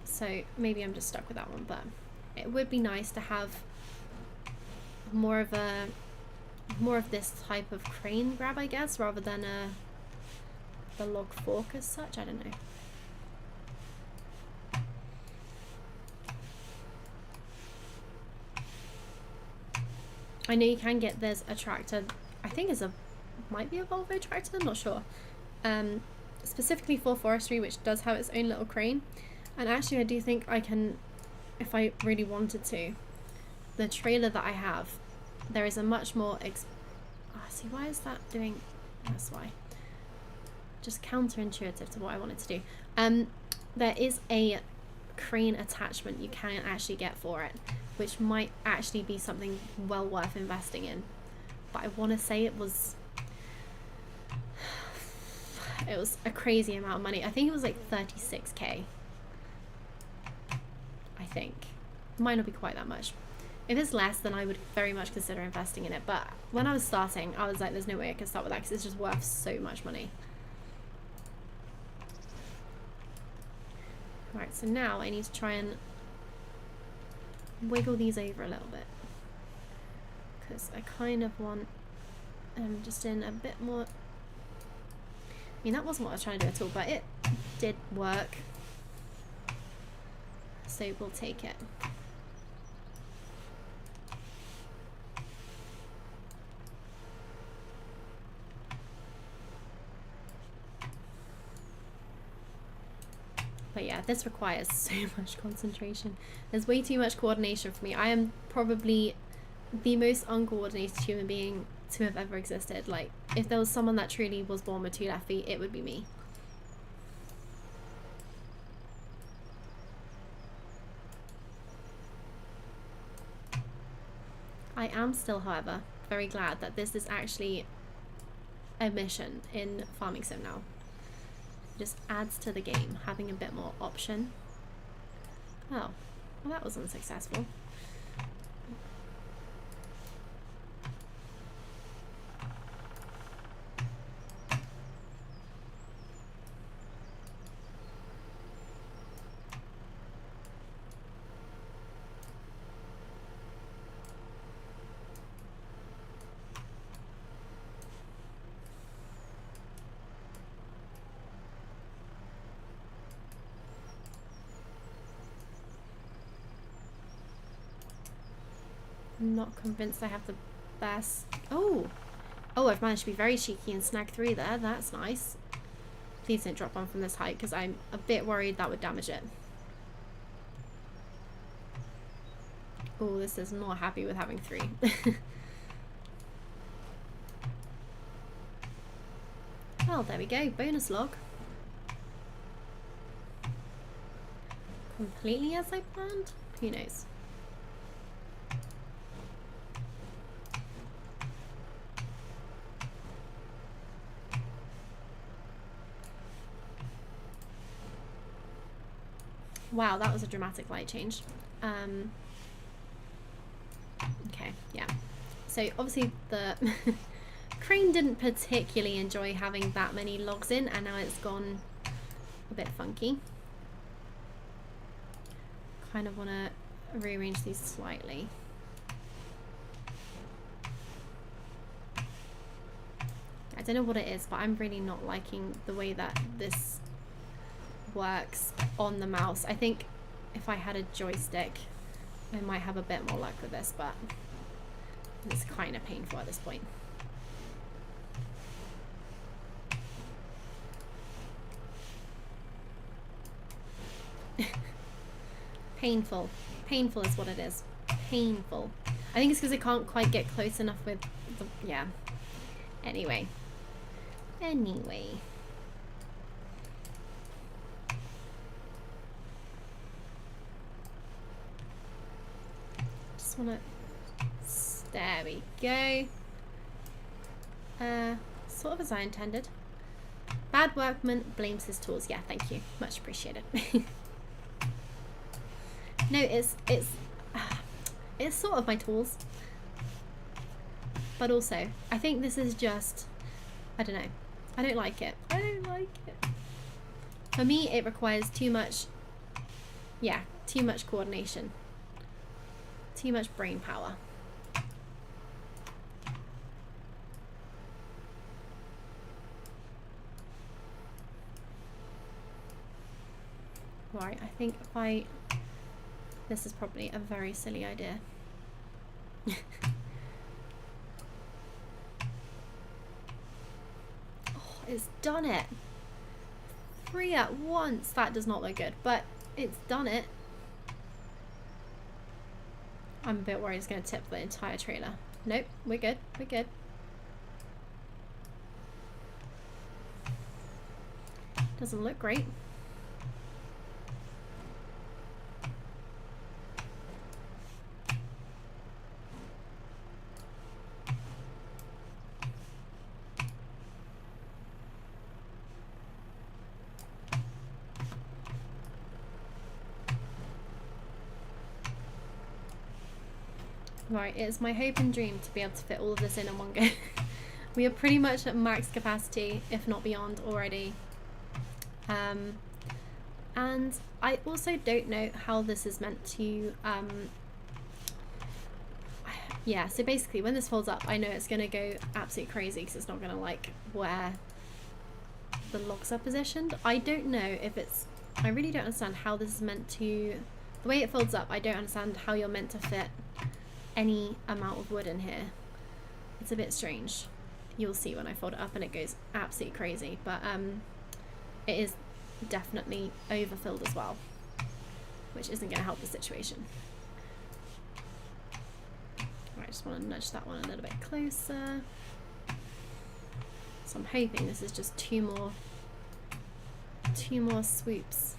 So maybe I'm just stuck with that one, but it would be nice to have more of this type of crane grab, I guess, rather than the log fork as such. I don't know. I know you can get, there's a tractor, I think it's might be a Volvo tractor, I'm not sure, specifically for forestry, which does have its own little crane. And actually I do think I can, if I really wanted to, the trailer that I have, there is a much more see, why is that doing, that's why, just counterintuitive to what I wanted to do. There is a crane attachment you can actually get for it, which might actually be something well worth investing in. But I want to say it was a crazy amount of money. I think it was like 36k. I think. It might not be quite that much. If it's less, then I would very much consider investing in it. But when I was starting, I was like, there's no way I can start with that because it's just worth so much money. Right, so now I need to try and wiggle these over a little bit because I kind of want just in a bit more. I mean, that wasn't what I was trying to do at all, but it did work, so we'll take it. But yeah, this requires so much concentration. There's way too much coordination for me. I am probably the most uncoordinated human being to have ever existed. Like, if there was someone that truly was born with 2 left feet, it would be me. I am still, however, very glad that this is actually a mission in Farming Sim now. Just adds to the game, having a bit more option. Oh, well, that was unsuccessful. I'm not convinced I have the best. Oh, I've managed to be very cheeky and snag 3 there. That's nice. Please don't drop one from this height because I'm a bit worried that would damage it. Oh, this is not happy with having 3. Well, there we go. Bonus log. Completely as I planned? Who knows? Wow, that was a dramatic light change. Okay, yeah. So obviously the crane didn't particularly enjoy having that many logs in, and now it's gone a bit funky. Kind of want to rearrange these slightly. I don't know what it is, but I'm really not liking the way that this works on the mouse. I think if I had a joystick I might have a bit more luck with this, but it's kind of painful at this point. Painful is what it is. Painful. I think it's because I can't quite get close enough with the, yeah. Anyway wanna, there we go. Sort of as I intended. Bad workman blames his tools. Yeah, thank you, much appreciated. No, it's sort of my tools. But also, I think this is just, I don't know. I don't like it. I don't like it. For me, it requires too much, yeah, too much coordination. Too much brain power. Right, I think this is probably a very silly idea. Oh, it's done it. 3 at once. That does not look good, but it's done it. I'm a bit worried it's going to tip the entire trailer. Nope, we're good. We're good. Doesn't look great. Right, it's my hope and dream to be able to fit all of this in one go. We are pretty much at max capacity, if not beyond already. And I also don't know how this is meant to, yeah, so basically when this folds up, I know it's going to go absolutely crazy because it's not going to like where the logs are positioned. I don't know if it's, I really don't understand how this is meant to, the way it folds up, I don't understand how you're meant to fit any amount of wood in here. It's a bit strange. You'll see when I fold it up and it goes absolutely crazy, but it is definitely overfilled as well, which isn't going to help the situation. Right, I just want to nudge that one a little bit closer. So I'm hoping this is just two more swoops.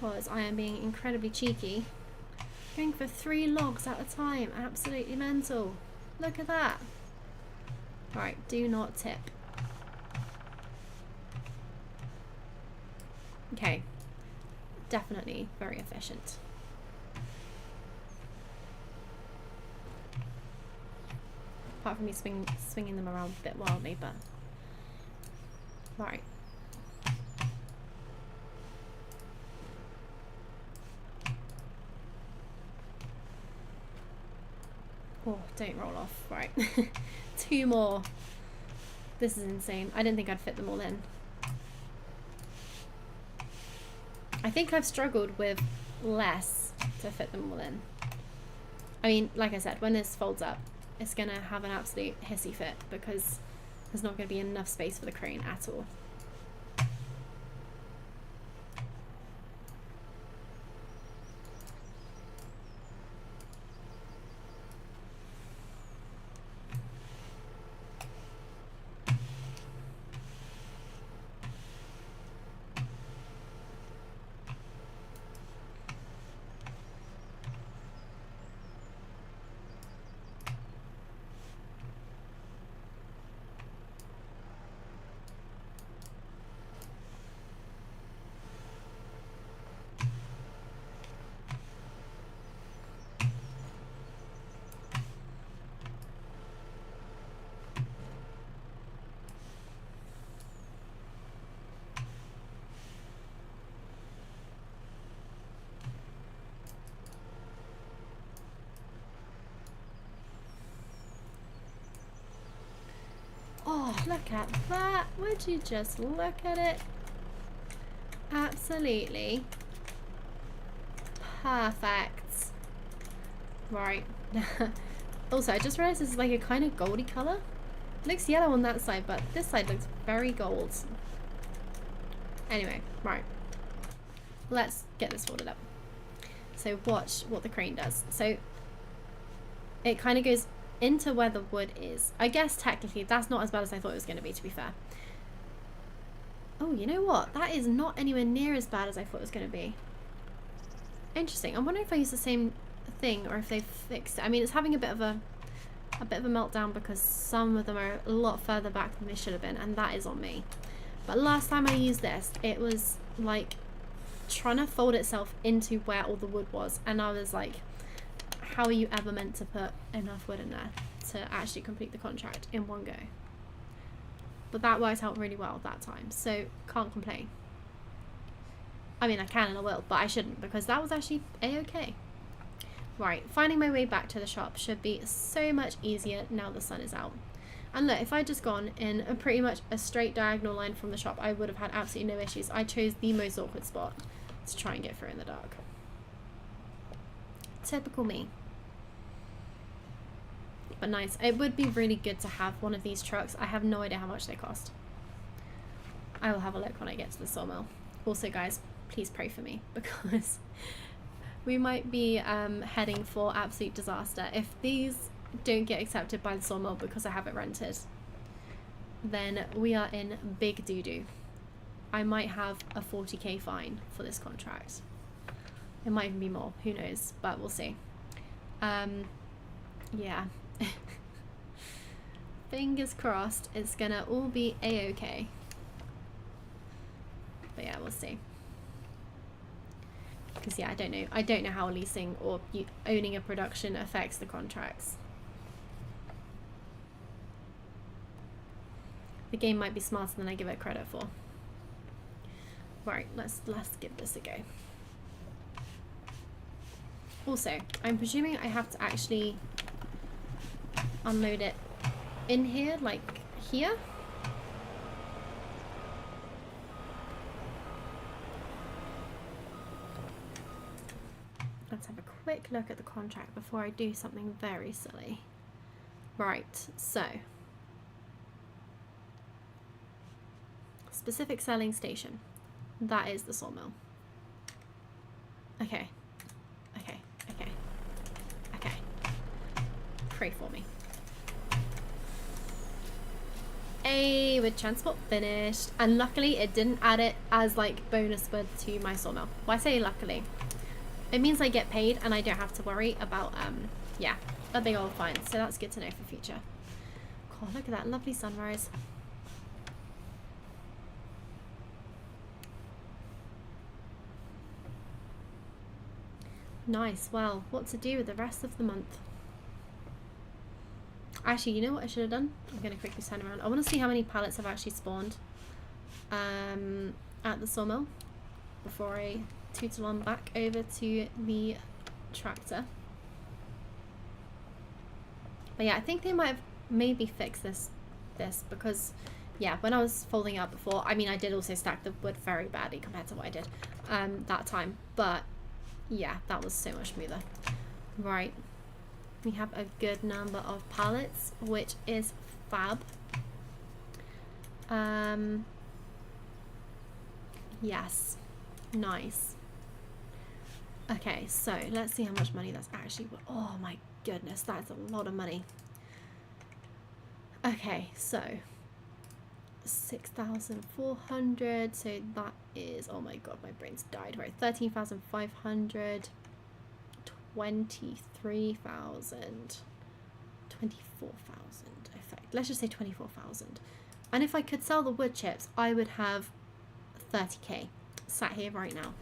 Because I am being incredibly cheeky. Going for 3 logs at a time. Absolutely mental. Look at that. Right, do not tip. Okay. Definitely very efficient. Apart from me swinging them around a bit wildly, but... Right. Oh, don't roll off. Right. 2 more. This is insane. I didn't think I'd fit them all in. I think I've struggled with less to fit them all in. I mean, like I said, when this folds up, it's going to have an absolute hissy fit because there's not going to be enough space for the crane at all. Oh, look at that. Would you just look at it? Absolutely perfect. Right. Also, I just realized this is like a kind of goldy color. It looks yellow on that side, but this side looks very gold. Anyway, right. Let's get this folded up. So watch what the crane does. So it kind of goes into where the wood is. I guess technically that's not as bad as I thought it was going to be fair. Oh, you know what? That is not anywhere near as bad as I thought it was going to be. Interesting. I'm wondering if I use the same thing or if they've fixed it. I mean, it's having a bit of a meltdown because some of them are a lot further back than they should have been, and that is on me. But last time I used this, it was like trying to fold itself into where all the wood was, and I was like, how are you ever meant to put enough wood in there to actually complete the contract in one go? But that worked out really well that time, so can't complain. I mean, I can and I will, but I shouldn't, because that was actually a-okay. Right, finding my way back to the shop should be so much easier now the sun is out. And look, if I'd just gone in a pretty much a straight diagonal line from the shop, I would have had absolutely no issues. I chose the most awkward spot to try and get through in the dark. Typical me. But nice. It would be really good to have one of these trucks. I have no idea how much they cost. I will have a look when I get to the sawmill. Also, guys, please pray for me, because we might be heading for absolute disaster. If these don't get accepted by the sawmill because I have it rented, then we are in big doo-doo. I might have a 40k fine for this contract. It might even be more, who knows, but we'll see. Yeah. Fingers crossed it's gonna all be a-okay. But yeah, we'll see. Because yeah, I don't know how leasing or owning a production affects the contracts. The game might be smarter than I give it credit for. Right, let's give this a go. Also, I'm presuming I have to actually unload it in here, like here. Let's have a quick look at the contract before I do something very silly. Right, so specific selling station. That is the sawmill. Okay. Okay. Okay. Okay. Pray for me. Hey, with transport finished. And luckily it didn't add it as like bonus wood to my sawmill. Well, I say luckily. It means I get paid and I don't have to worry about, yeah, a big old fine. So that's good to know for future. God, look at that lovely sunrise. Nice. Well, what to do with the rest of the month? Actually, you know what I should have done? I'm going to quickly turn around. I want to see how many pallets have actually spawned at the sawmill before I tootle on back over to the tractor. But yeah, I think they might have maybe fixed this because yeah, when I was folding out before, I mean, I did also stack the wood very badly compared to what I did that time, but yeah, that was so much smoother. Right, we have a good number of pallets, which is fab. Yes, nice. Okay, so let's see how much money that's actually. Oh my goodness, that's a lot of money. Okay, so 6,400, so that is, oh my god, my brain's died. Right, 13,500, 23,000, 24,000. Effect. Let's just say 24,000. And if I could sell the wood chips, I would have 30k sat here right now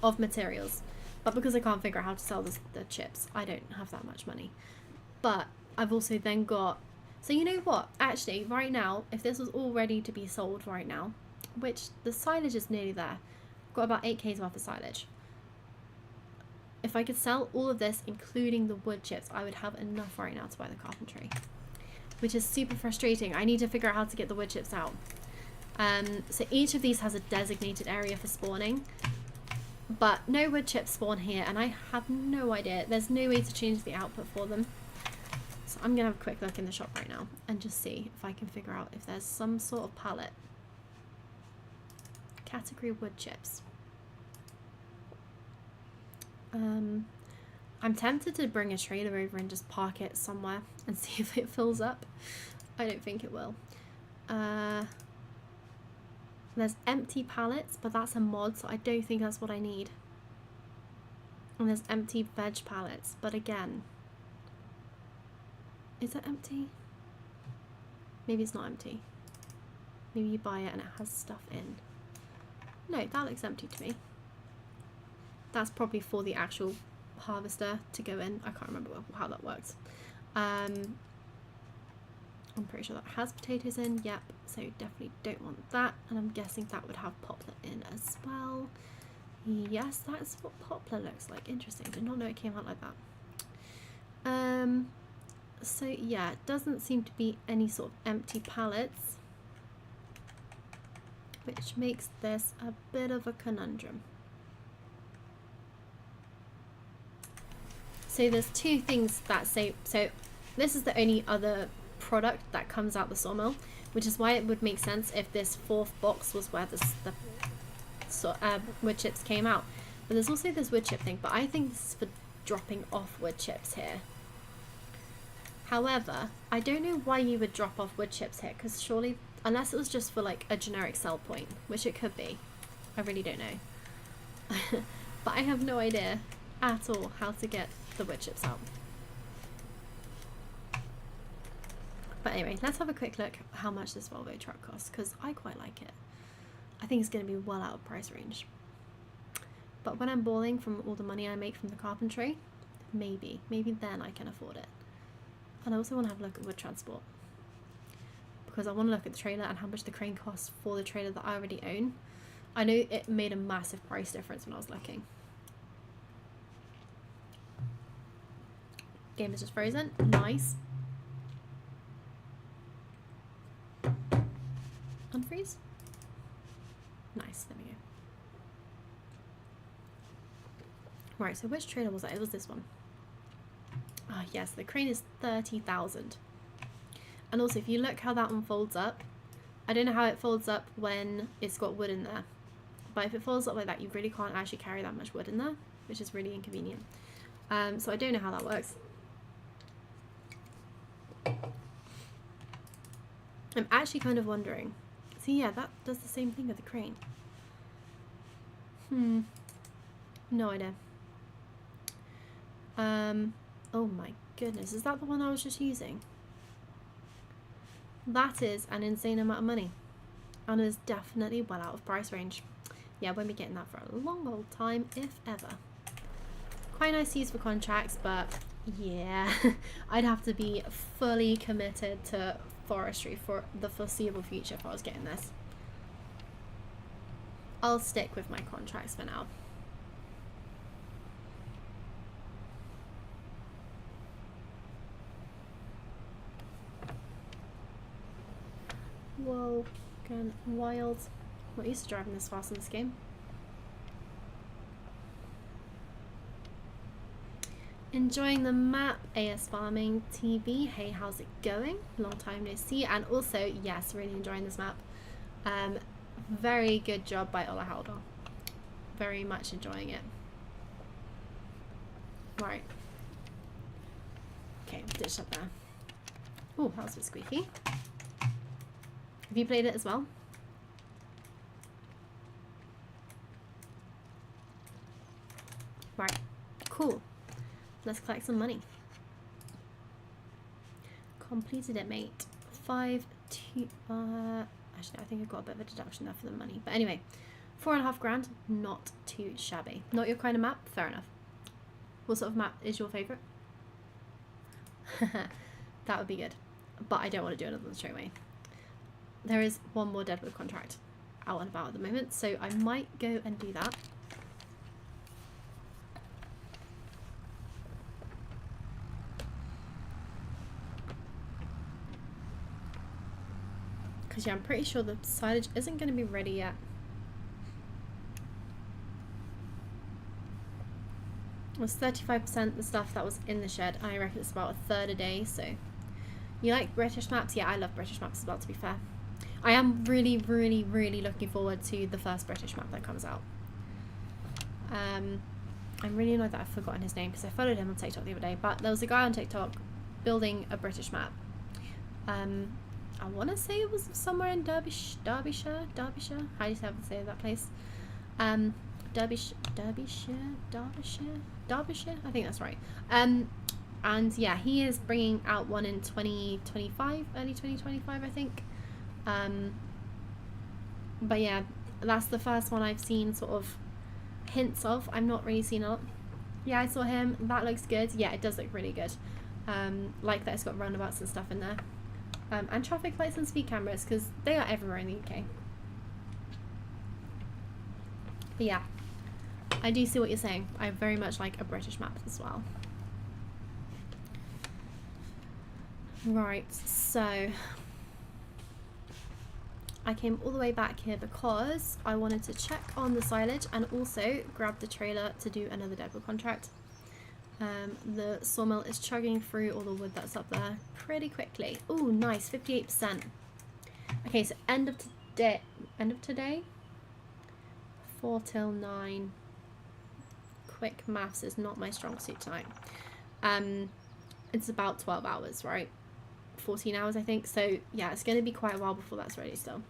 of materials. But because I can't figure out how to sell the chips, I don't have that much money. But I've also then got, so you know what, actually right now, if this was all ready to be sold right now, which the silage is nearly there, I've got about 8k's worth of silage. If I could sell all of this, including the wood chips, I would have enough right now to buy the carpentry, which is super frustrating. I need to figure out how to get the wood chips out. So each of these has a designated area for spawning, but no wood chips spawn here, and I have no idea. There's no way to change the output for them. So I'm gonna have a quick look in the shop right now and just see if I can figure out if there's some sort of pallet. Category wood chips. I'm tempted to bring a trailer over and just park it somewhere and see if it fills up. I don't think it will. There's empty pallets, but that's a mod, so I don't think that's what I need. And there's empty veg pallets, but again, is it empty? Maybe it's not empty. Maybe you buy it and it has stuff in. No, that looks empty to me. That's probably for the actual harvester to go in. I can't remember how that works. I'm pretty sure that has potatoes in. Yep, so definitely don't want that. And I'm guessing that would have poplar in as well. Yes, that's what poplar looks like. Interesting. Did not know it came out like that. So yeah, it doesn't seem to be any sort of empty pallets, which makes this a bit of a conundrum. So there's two things that say, so this is the only other product that comes out the sawmill, which is why it would make sense if this fourth box was where the wood chips came out. But there's also this wood chip thing, but I think this is for dropping off wood chips here. However, I don't know why you would drop off wood chips here, because surely, unless it was just for like a generic sell point, which it could be. I really don't know. But I have no idea at all how to get the wood chips out. But anyway, let's have a quick look at how much this Volvo truck costs, because I quite like it. I think it's going to be well out of price range. But when I'm balling from all the money I make from the carpentry, maybe then I can afford it. And I also want to have a look at wood transport, because I want to look at the trailer and how much the crane costs for the trailer that I already own. I know it made a massive price difference when I was looking. Game is just frozen. Nice. Unfreeze. Nice, there we go. Right, so which trailer was that? It was this one. Ah, yes, the crane is 30,000. And also, if you look how that one folds up, I don't know how it folds up when it's got wood in there. But if it folds up like that, you really can't actually carry that much wood in there, which is really inconvenient. So I don't know how that works. I'm actually kind of wondering. See, yeah, that does the same thing with the crane. No idea. Oh my goodness, is that the one I was just using? That is an insane amount of money, and is definitely well out of price range. Yeah, won't be getting that for a long old time, if ever. Quite nice to use for contracts, but yeah, I'd have to be fully committed to forestry for the foreseeable future if I was getting this. I'll stick with my contracts for now. Whoa, going wild. I'm not used to driving this fast in this game. Enjoying the map, AS Farming TV. Hey, how's it going? Long time no see. And also, yes, really enjoying this map. Very good job by OlaHaldor. Very much enjoying it. Right. Okay, ditch that there. Oh, that was a bit squeaky. Have you played it as well? Right, cool. Let's collect some money. Completed it, mate. 5, 2, actually, I think I got a bit of a deduction there for the money. But anyway, 4.5 grand, not too shabby. Not your kind of map? Fair enough. What sort of map is your favourite? That would be good. But I don't want to do another one straight away. There is one more Deadwood contract out and about at the moment, so I might go and do that. Because yeah, I'm pretty sure the silage isn't going to be ready yet. It was 35% the stuff that was in the shed. I reckon it's about a third a day, so... You like British maps? Yeah, I love British maps as well, to be fair. I am really, really, really looking forward to the first British map that comes out. I'm really annoyed that I've forgotten his name, because I followed him on TikTok the other day, but there was a guy on TikTok building a British map. I want to say it was somewhere in Derbyshire? How do you say that place? Derbyshire, I think that's right. And yeah, he is bringing out one in 2025, early 2025, I think. But yeah, that's the first one I've seen sort of hints of. I'm not really seen a lot. Yeah, I saw him. That looks good. Yeah, it does look really good. Like that it's got roundabouts and stuff in there. And traffic lights and speed cameras, because they are everywhere in the UK. But yeah, I do see what you're saying. I very much like a British map as well. Right, so I came all the way back here because I wanted to check on the silage and also grab the trailer to do another Deadwood contract. The sawmill is chugging through all the wood that's up there pretty quickly. Oh, nice, 58%. Okay, so end of today, 4 till 9. Quick maths is not my strong suit tonight. It's about 12 hours, right? 14 hours, I think. So yeah, it's going to be quite a while before that's ready still.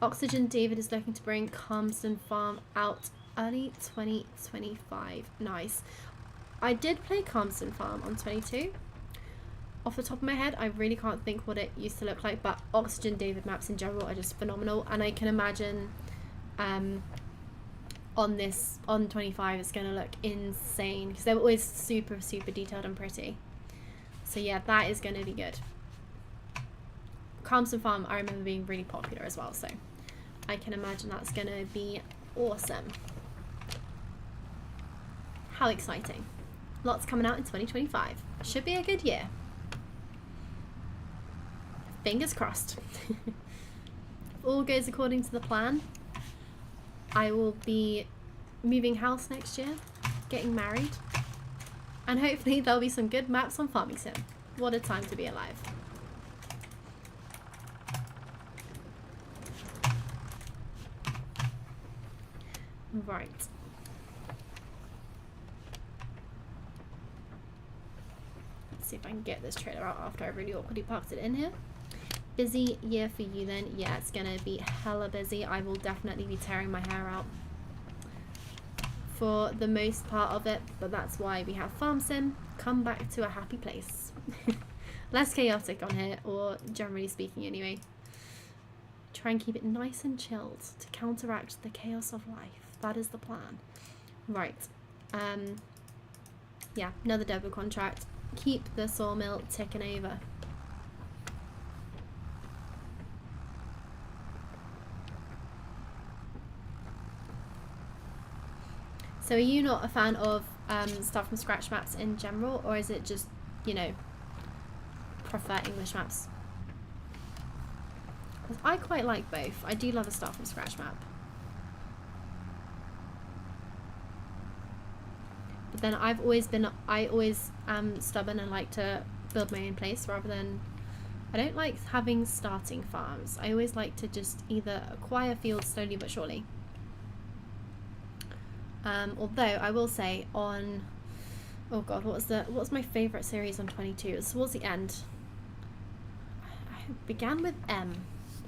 Oxygen David is looking to bring Calmston Farm out early 2025. Nice. I did play Calmston Farm on 22. Off the top of my head, I really can't think what it used to look like, but Oxygen David maps in general are just phenomenal, and I can imagine on 25 it's going to look insane, because they're always super detailed and pretty. So yeah, that is going to be good. Calmston Farm I remember being really popular as well, so I can imagine that's going to be awesome. How exciting. Lots coming out in 2025. Should be a good year. Fingers crossed. If all goes according to the plan, I will be moving house next year, getting married, and hopefully there'll be some good maps on Farming Sim. What a time to be alive. Right. Let's see if I can get this trailer out after I really awkwardly parked it in here. Busy year for you then. Yeah, it's gonna be hella busy. I will definitely be tearing my hair out for the most part of it, but that's why we have Farm Sim. Come back to a happy place. Less chaotic on here, or generally speaking anyway. Try and keep it nice and chilled to counteract the chaos of life. That is the plan. Right. Yeah, another Deadwood contract. Keep the sawmill ticking over. So are you not a fan of start from scratch maps in general, or is it just, you know, prefer English maps? Because I quite like both. I do love a start from scratch map. But then I always am stubborn and like to build my own place rather than, I don't like having starting farms. I always like to just either acquire fields slowly but surely. Although I will say on, oh god, what was my favourite series on 22? It was towards the end. I began with M.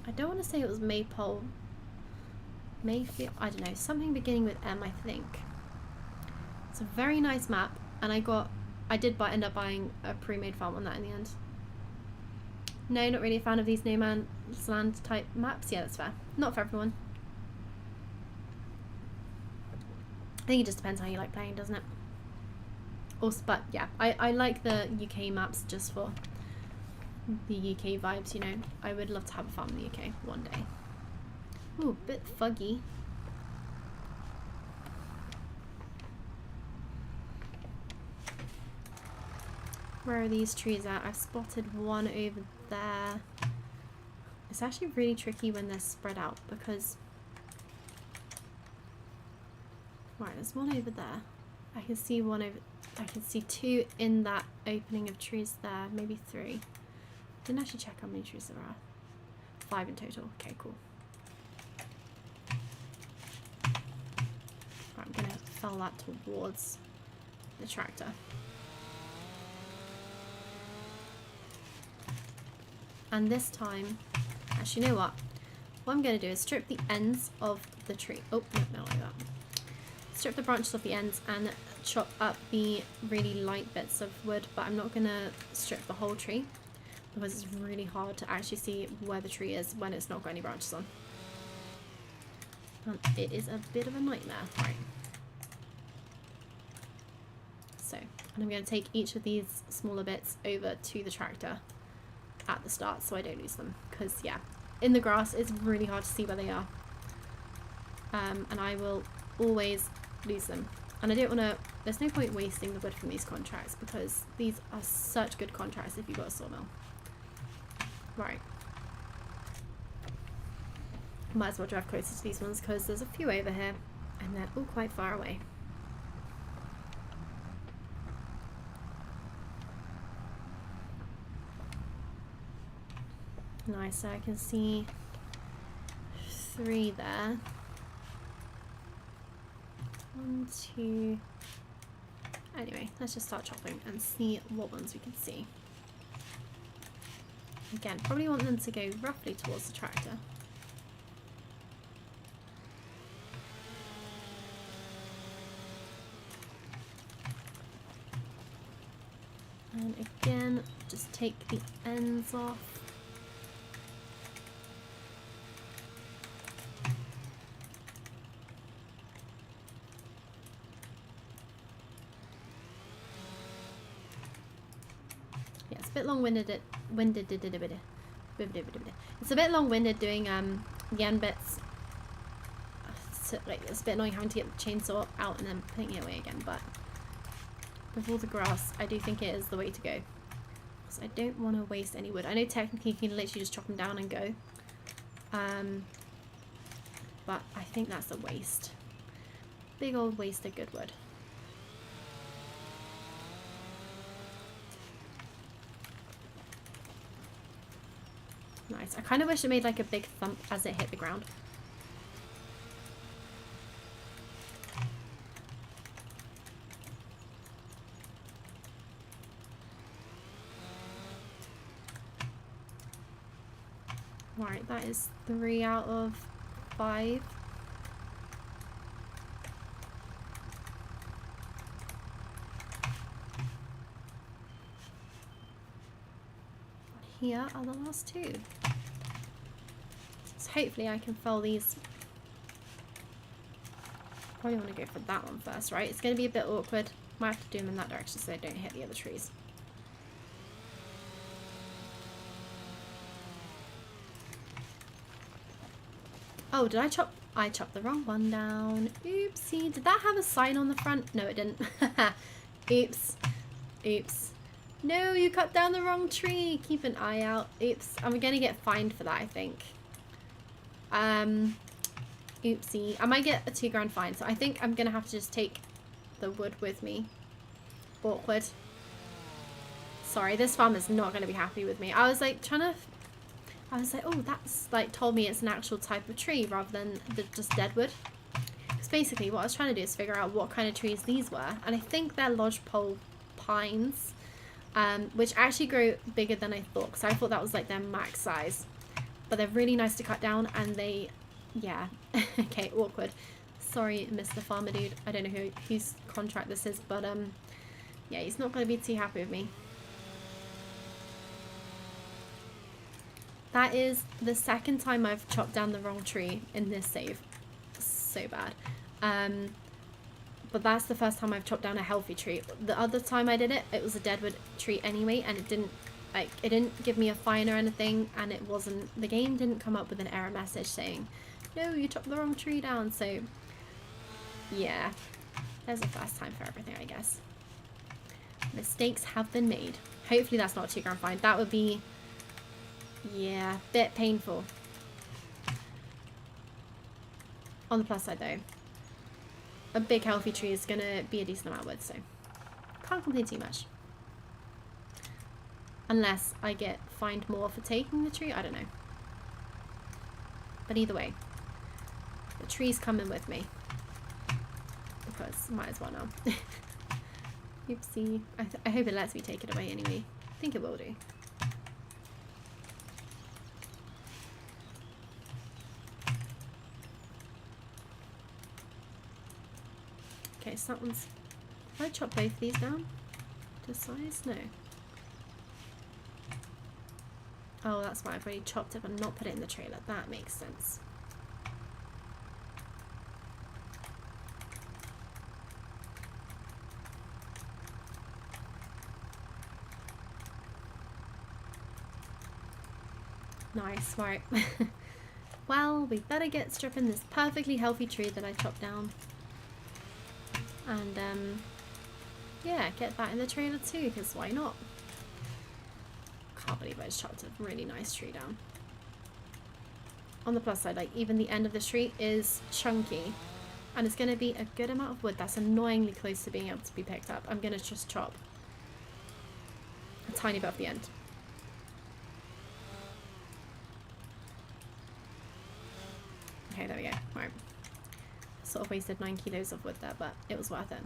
I don't want to say it was Mayfield, I don't know, something beginning with M, I think. It's a very nice map, and I did end up buying a pre-made farm on that in the end. No, not really a fan of these no man's land type maps. Yeah, that's fair. Not for everyone. I think it just depends how you like playing, doesn't it? Also, but yeah, I like the UK maps just for the UK vibes, you know. I would love to have a farm in the UK one day. Ooh, a bit fuggy. Where are these trees at? I've spotted one over there. It's actually really tricky when they're spread out because... Right, there's one over there. I can see one over... I can see two in that opening of trees there. Maybe 3. Didn't actually check how many trees there are. 5 in total. Okay, cool. Right, I'm going to fell that towards the tractor. And this time, actually, you know what? What I'm going to do is strip the ends of the tree. Oh, no, not like that. strip the branches off the ends and chop up the really light bits of wood, but I'm not gonna strip the whole tree because it's really hard to actually see where the tree is when it's not got any branches on. And it is a bit of a nightmare. Right. So, and I'm going to take each of these smaller bits over to the tractor at the start so I don't lose them, because yeah, in the grass it's really hard to see where they are, and I will always lose them, and I don't want to, there's no point wasting the wood from these contracts because these are such good contracts if you've got a sawmill. Right, might as well drive closer to these ones because there's a few over here and they're all quite far away. Nice, so I can see 3 there. 1, 2. Anyway, let's just start chopping and see what ones we can see. Again, probably want them to go roughly towards the tractor. And again, just take the ends off. It's a bit long-winded. It's a bit long-winded doing the end bits. So, like, it's a bit annoying having to get the chainsaw out and then putting it away again. But with all the grass, I do think it is the way to go. Because I don't want to waste any wood. I know technically you can literally just chop them down and go. But I think that's a waste. Big old waste of good wood. Nice. I kind of wish it made like a big thump as it hit the ground. Right, that is 3 out of 5. Here are the last 2. So hopefully I can fell these. Probably want to go for that one first, right? It's going to be a bit awkward. Might have to do them in that direction so they don't hit the other trees. Oh, did I chop? I chopped the wrong one down. Oopsie. Did that have a sign on the front? No, it didn't. Oops. Oops. No, you cut down the wrong tree. Keep an eye out. Oops. I'm gonna get fined for that, I think. Oopsie. I might get a £2 fine, so I think I'm gonna have to just take the wood with me. Awkward. Sorry, this farmer's not gonna be happy with me. I was like oh, that's like told me it's an actual type of tree rather than just dead wood. Because basically what I was trying to do is figure out what kind of trees these were, and I think they're lodgepole pines, which actually grow bigger than I thought, because I thought that was like their max size. But they're really nice to cut down, and they, yeah. Okay, awkward. Sorry, Mr. Farmer Dude. I don't know whose contract this is, but yeah, he's not going to be too happy with me. That is the second time I've chopped down the wrong tree in this save. So bad. But that's the first time I've chopped down a healthy tree. The other time I did it, it was a deadwood tree anyway, and it didn't give me a fine or anything, and the game didn't come up with an error message saying, no, you chopped the wrong tree down. So yeah, there's a first time for everything, I guess. Mistakes have been made. Hopefully that's not a £2 fine. That would be, yeah, a bit painful. On the plus side though, a big healthy tree is going to be a decent amount of wood, so can't complain too much. Unless I get fined more for taking the tree, I don't know. But either way, the tree's coming with me. Because might as well now. Oopsie. I hope it lets me take it away anyway. I think it will do. Okay, so that one's... Did I chop both of these down to size? No. Oh, that's why I've already chopped it but not put it in the trailer. That makes sense. Nice, right. Well, we better get stripping this perfectly healthy tree that I chopped down. And, yeah, get that in the trailer too, because why not? Can't believe I just chopped a really nice tree down. On the plus side, like, even the end of the tree is chunky. And it's going to be a good amount of wood that's annoyingly close to being able to be picked up. I'm going to just chop a tiny bit off the end. Okay, there we go. Right. Sort of wasted 9 kilos of wood there, but it was worth it.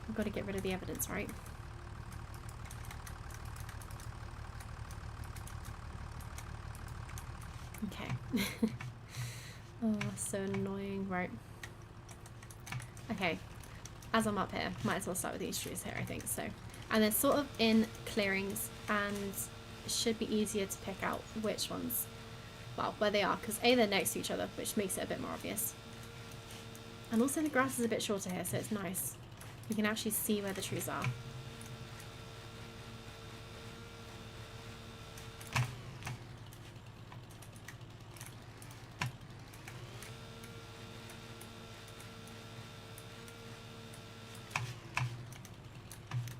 I've got to get rid of the evidence, right? Okay. Oh, so annoying. Right. Okay. As I'm up here, might as well start with these trees here, I think. So, and they're sort of in clearings, and it should be easier to pick out which ones, well, where they are, because A, they're next to each other, which makes it a bit more obvious. And also the grass is a bit shorter here, so it's nice. You can actually see where the trees are.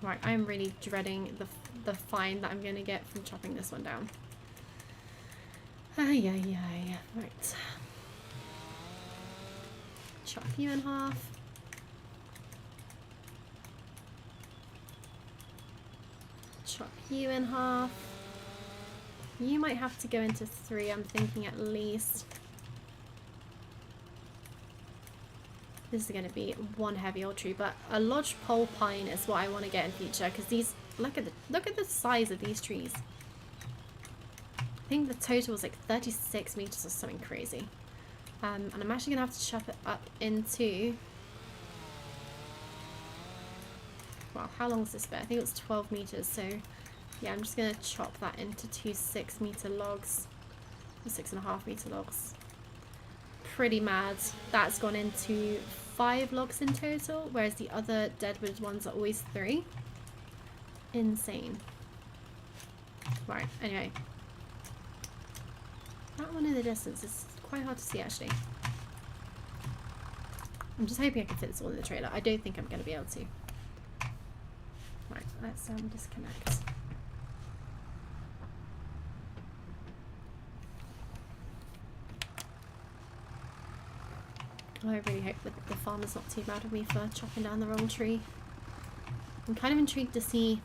Right, I'm really dreading the fine that I'm going to get from chopping this one down. Ay, ay, ay. Right. Chop you in half. Chop you in half. You might have to go into 3, I'm thinking at least. This is going to be one heavy old tree, but a lodgepole pine is what I want to get in future, because these, look at the size of these trees. I think the total was like 36 meters or something crazy. And I'm actually going to have to chop it up into, well, how long is this bit? I think it was 12 meters, so yeah, I'm just going to chop that into 2 6-meter logs, 6.5-meter logs. Pretty mad. That's gone into 5 logs in total, whereas the other deadwood ones are always 3. Insane. Right, anyway. That one in the distance is quite hard to see, actually. I'm just hoping I can fit this all in the trailer. I don't think I'm going to be able to. Right, let's disconnect. I really hope that the farmer's not too mad at me for chopping down the wrong tree. I'm kind of intrigued to see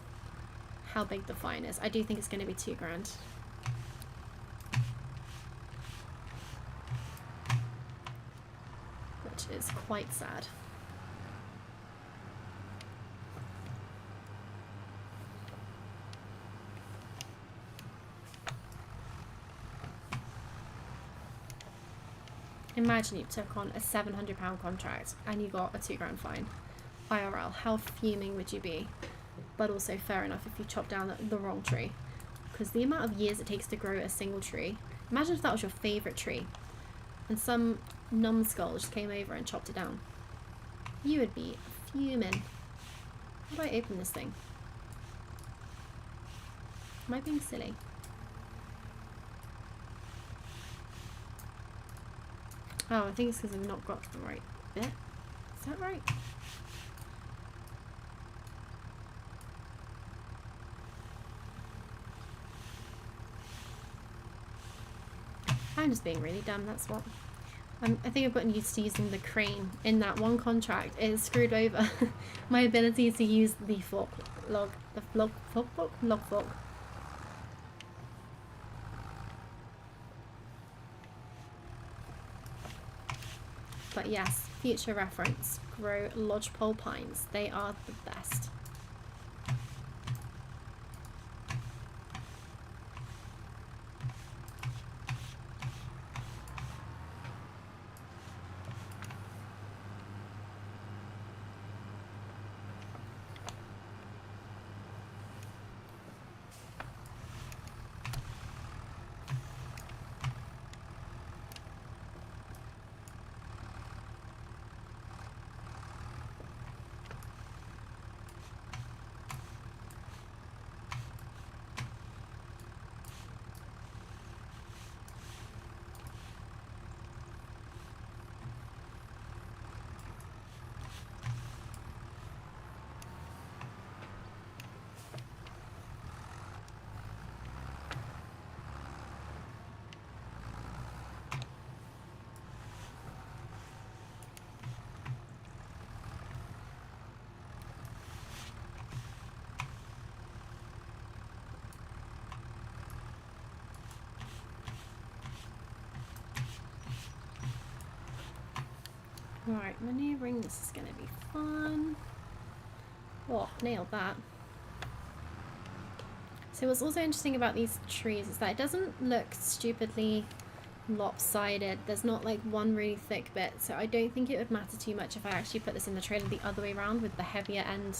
how big the fine is. I do think it's going to be $2,000. Which is quite sad. Imagine you took on a £700 contract and you got a £2,000 fine. IRL, how fuming would you be? But also fair enough if you chop down the wrong tree. Because the amount of years it takes to grow a single tree. Imagine if that was your favourite tree and some numbskull just came over and chopped it down. You would be fuming. How do I open this thing? Am I being silly? Oh, I think it's because I've not got the right bit. Is that right? I'm just being really dumb, that's what. I think I've gotten used to using the crane in that one contract. It has screwed over my ability to use the log fork. But yes, future reference, grow lodgepole pines. They are the best. Right, maneuvering, this is going to be fun. Oh, nailed that. So what's also interesting about these trees is that it doesn't look stupidly lopsided. There's not like one really thick bit, so I don't think it would matter too much if I actually put this in the trailer the other way around with the heavier end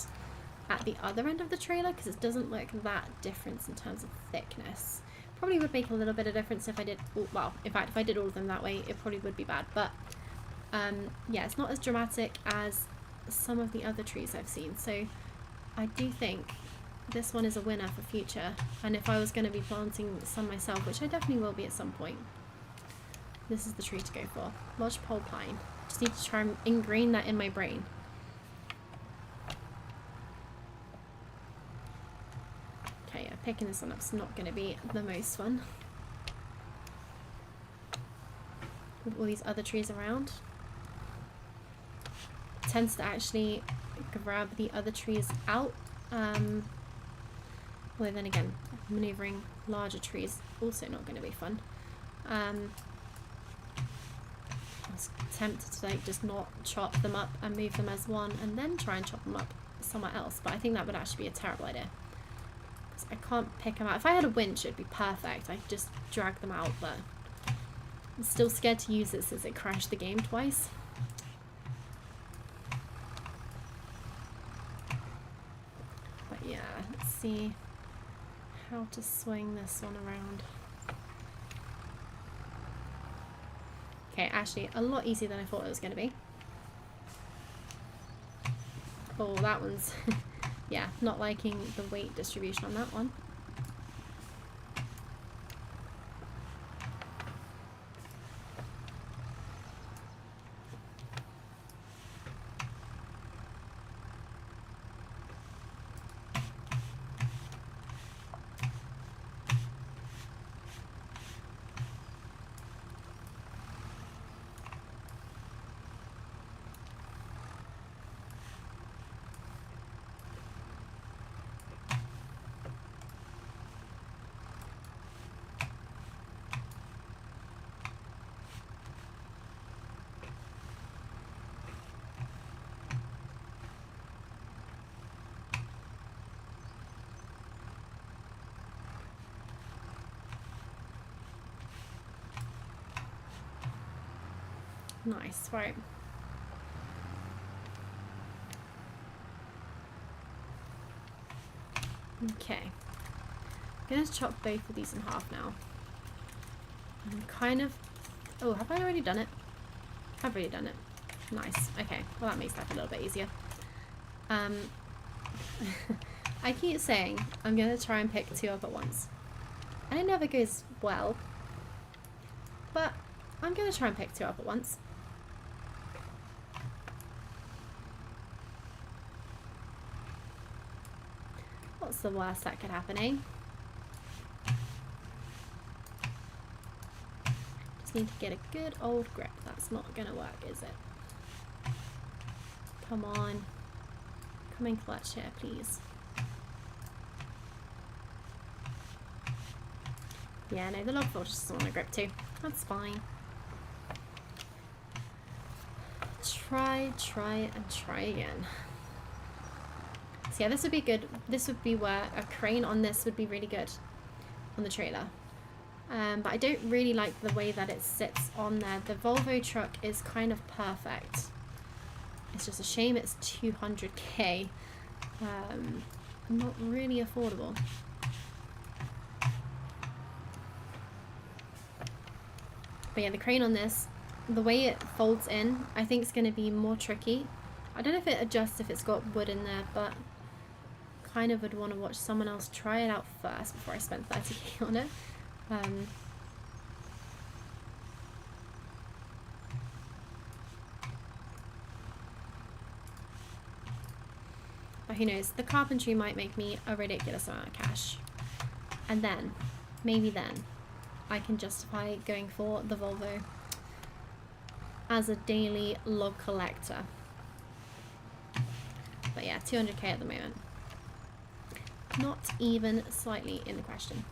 at the other end of the trailer, because it doesn't look that different in terms of thickness. Probably would make a little bit of difference if I did, well, in fact, if I did all of them that way, it probably would be bad, but yeah, it's not as dramatic as some of the other trees I've seen, so I do think this one is a winner for future. And if I was going to be planting some myself, which I definitely will be at some point, this is the tree to go for. Lodgepole pine. Just need to try and ingrain that in my brain. Okay, yeah, picking this one up's not going to be the most fun. With all these other trees around. It tends to actually grab the other trees out. Well, then again, maneuvering larger trees also not going to be fun. I was tempted to like just not chop them up and move them as one and then try and chop them up somewhere else, but I think that would actually be a terrible idea. Because I can't pick them out. If I had a winch, it'd be perfect. I could just drag them out, but I'm still scared to use it since it crashed the game twice. But yeah, let's see how to swing this one around. Okay, actually a lot easier than I thought it was going to be. Oh, that one's yeah, not liking the weight distribution on that one. Nice, right. Okay. I'm going to chop both of these in half now. I'm kind of... Oh, have I already done it? I've already done it. Nice. Okay. Well, that makes life a little bit easier. I keep saying I'm going to try and pick two up at once. And it never goes well. But I'm going to try and pick two up at once. What's the worst that could happen, eh? Just need to get a good old grip. That's not gonna work, is it? Come on. Come in clutch here, please. Yeah, no, the log fold just doesn't want to grip too. That's fine. Try, and try again. So yeah, this would be good. This would be where a crane on this would be really good on the trailer. But I don't really like the way that it sits on there. The Volvo truck is kind of perfect. It's just a shame it's 200k. Not really affordable. But yeah, the crane on this, the way it folds in, I think it's going to be more tricky. I don't know if it adjusts if it's got wood in there, but kind of would want to watch someone else try it out first before I spend 30k on it. But who knows, the carpentry might make me a ridiculous amount of cash. And then, maybe then, I can justify going for the Volvo as a daily log collector. But yeah, 200k at the moment. Not even slightly in the question.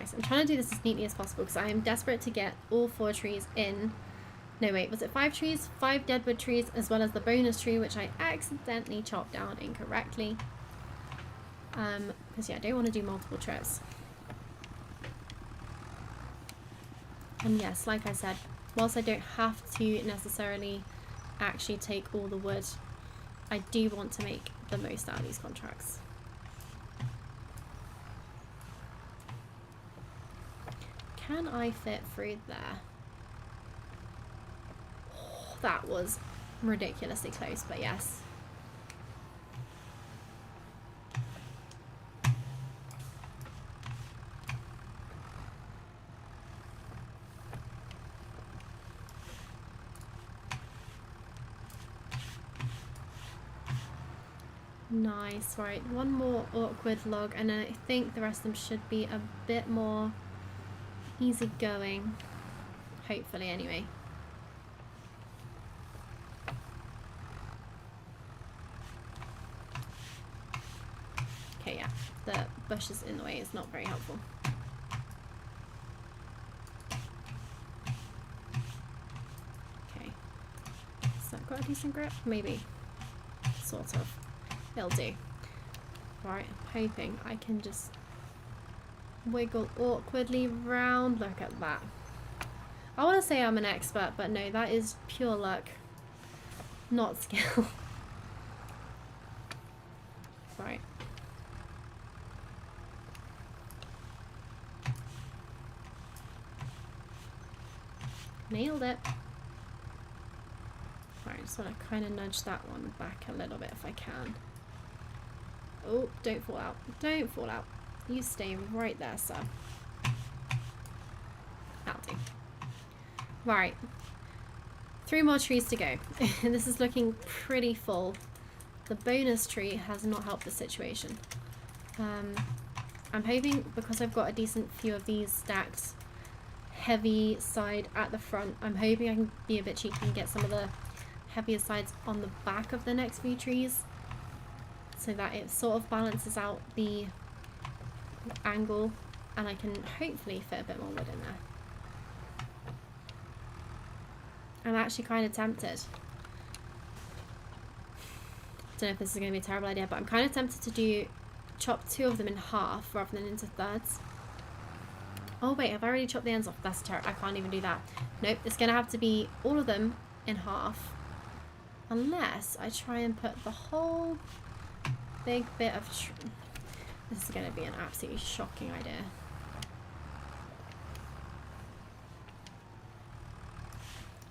Nice. I'm trying to do this as neatly as possible because I am desperate to get all 4 trees in. No, wait, was it 5 trees? 5 deadwood trees, as well as the bonus tree, which I accidentally chopped down incorrectly. Because yeah, I don't want to do multiple trips. And yes, like I said, whilst I don't have to necessarily actually take all the wood, I do want to make the most out of these contracts. Can I fit through there? Oh, that was ridiculously close, but yes. Nice, right, one more awkward log and then I think the rest of them should be a bit more easy going, hopefully anyway. Okay, yeah, the bushes in the way is not very helpful. Okay, has that got a decent grip? Maybe, sort of. It'll do. Right, I'm hoping I can just wiggle awkwardly round. Look at that. I want to say I'm an expert, but no, that is pure luck, not skill. Right. Nailed it. Right, I just want to kind of nudge that one back a little bit if I can. Oh, don't fall out. Don't fall out. You stay right there, sir. That'll do. Right. 3 more trees to go. This is looking pretty full. The bonus tree has not helped the situation. I'm hoping, because I've got a decent few of these stacked heavy side at the front, I'm hoping I can be a bit cheeky and get some of the heavier sides on the back of the next few trees, so that it sort of balances out the angle and I can hopefully fit a bit more wood in there. I'm actually kind of tempted. I don't know if this is going to be a terrible idea, but I'm kind of tempted to chop 2 of them in half rather than into thirds. Oh wait, I've already chopped the ends off. That's terrible. I can't even do that. Nope, it's going to have to be all of them in half. Unless I try and put the whole big bit of... This is going to be an absolutely shocking idea.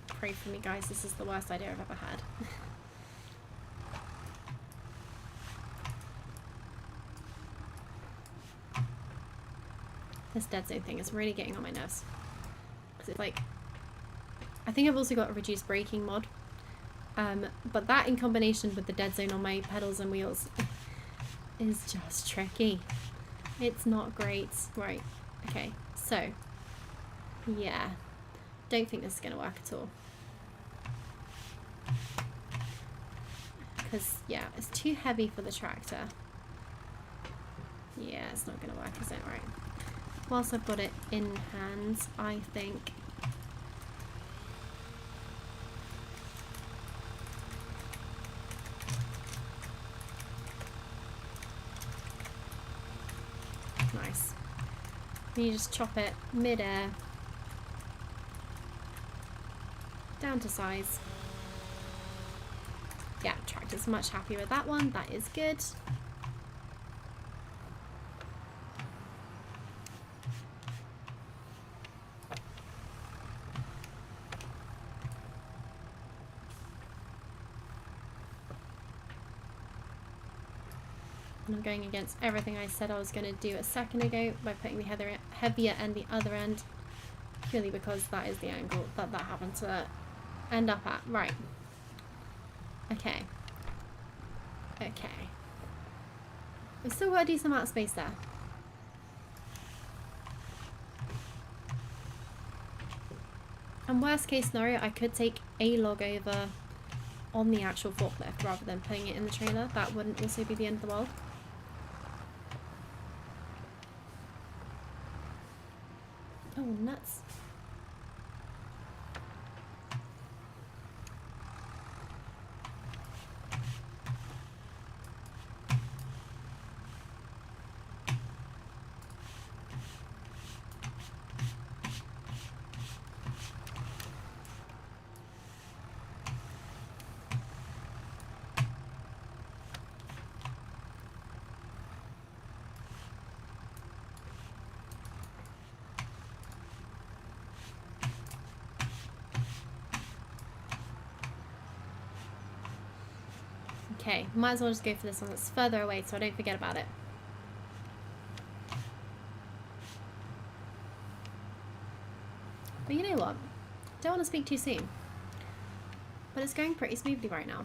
Pray for me, guys. This is the worst idea I've ever had. This dead zone thing is really getting on my nerves. Because it's like... I think I've also got a reduced braking mod. But that in combination with the dead zone on my pedals and wheels is just tricky. It's not great. Right. Okay. So, yeah. Don't think this is going to work at all. Because, yeah, it's too heavy for the tractor. Yeah, it's not going to work, is it? Right. Whilst I've got it in hand, I think... Nice. You just chop it mid-air. Down to size. Yeah, tractor's much happier with that one. That is good. And I'm going against everything I said I was going to do a second ago by putting the heavier end the other end, purely because that is the angle that happened to end up at. Right. Okay. Okay. We've still got a decent amount of space there. And worst case scenario, I could take a log over on the actual forklift rather than putting it in the trailer. That wouldn't also be the end of the world. Oh, nuts. Okay, might as well just go for this one that's further away so I don't forget about it. But you know what? Don't want to speak too soon. But it's going pretty smoothly right now.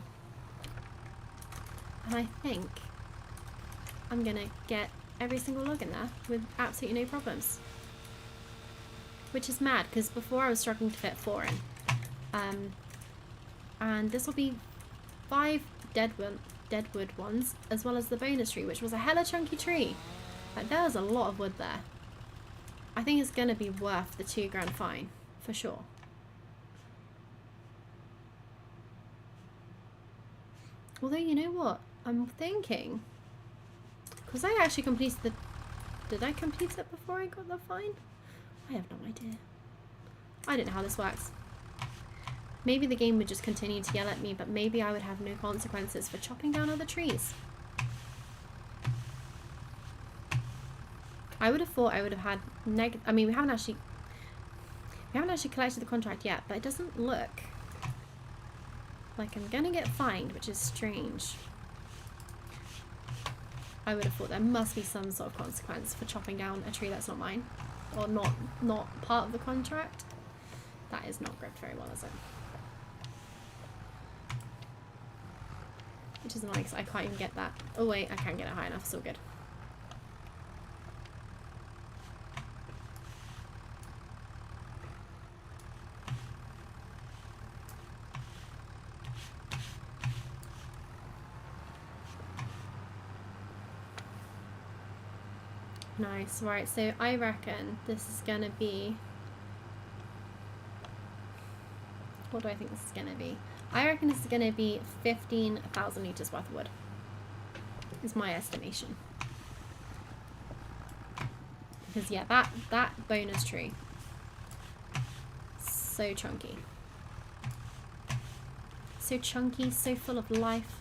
And I think I'm going to get every single log in there with absolutely no problems. Which is mad, because before I was struggling to fit 4 in. And this will be 5 deadwood ones, as well as the bonus tree, which was a hella chunky tree. Like, there's a lot of wood there. I think it's going to be worth the £2,000 fine, for sure. Although, you know what? I'm thinking, because I actually completed the... Did I complete it before I got the fine? I have no idea. I don't know how this works. Maybe the game would just continue to yell at me, but maybe I would have no consequences for chopping down other trees. I would have thought I would have had I mean, we haven't actually collected the contract yet, but it doesn't look like I'm gonna get fined, which is strange. I would have thought there must be some sort of consequence for chopping down a tree that's not mine, or not part of the contract. That is not gripped very well, is it? Which is annoying because I can't even get that. Oh wait, I can get it high enough, it's all good. Nice, right, so I reckon this is gonna be... What do I think this is gonna be? I reckon this is gonna be 15,000 litres worth of wood. Is my estimation. Because yeah, that bonus tree, so chunky. So chunky, so full of life,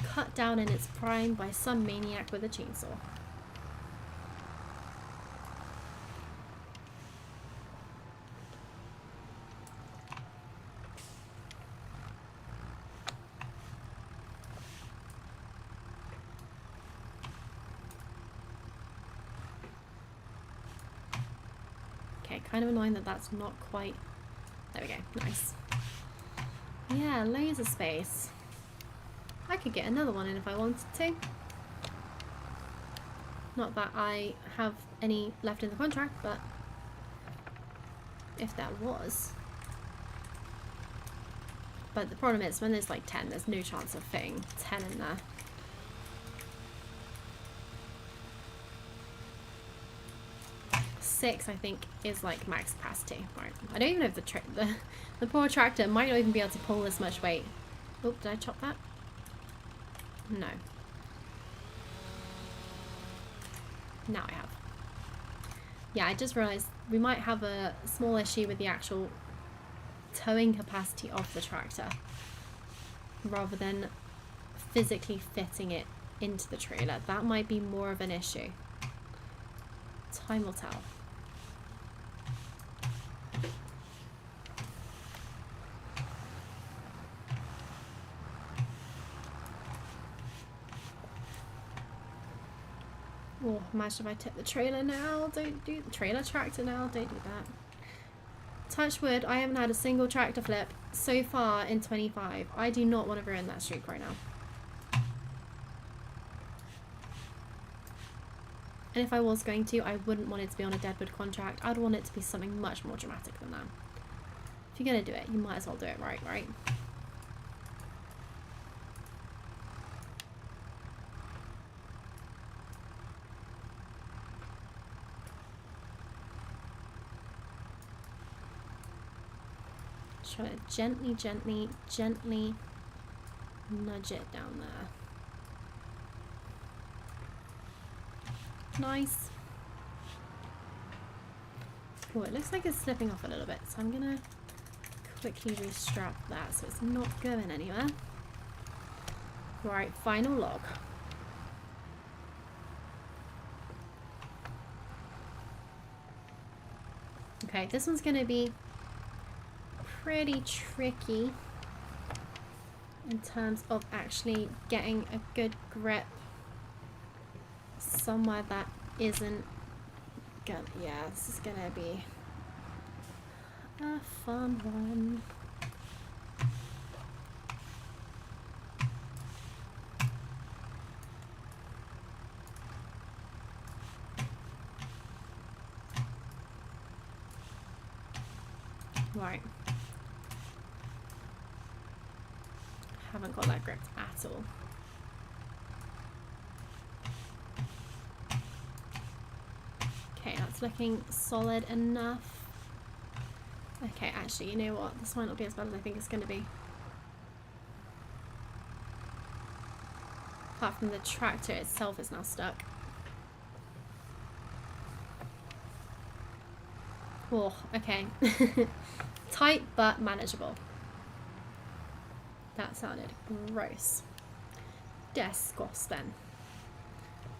cut down in its prime by some maniac with a chainsaw. Okay, kind of annoying that that's not quite... There we go, nice. Yeah, loads of space. I could get another one in if I wanted to. Not that I have any left in the contract, but if there was. But the problem is, when there's like 10, there's no chance of fitting 10 in there. Six, I think, is like max capacity. Right. I don't even know if the poor tractor might not even be able to pull this much weight. Oh, did I chop that? No. Now I have. Yeah, I just realised we might have a small issue with the actual towing capacity of the tractor, rather than physically fitting it into the trailer. That might be more of an issue. Time will tell. Oh, imagine if I tip the trailer now. Don't do the trailer tractor now. Don't do that. Touch wood, I haven't had a single tractor flip so far in 25. I do not want to ruin that streak right now. And if I was going to, I wouldn't want it to be on a deadwood contract. I'd want it to be something much more dramatic than that. If you're going to do it, you might as well do it right, right? Just trying to gently, gently, gently nudge it down there. Nice. Oh, it looks like it's slipping off a little bit, so I'm gonna quickly restrap that so it's not going anywhere. Right, final log. Okay, this one's gonna be pretty tricky in terms of actually getting a good grip somewhere that isn't gonna, yeah, this is gonna be a fun one. Right. Haven't got that gripped at all. Okay, that's looking solid enough. Okay, actually, you know what? This might not be as bad as I think it's going to be. Apart from the tractor itself is now stuck. Oh, okay. Tight but manageable. That sounded gross. Disgusting.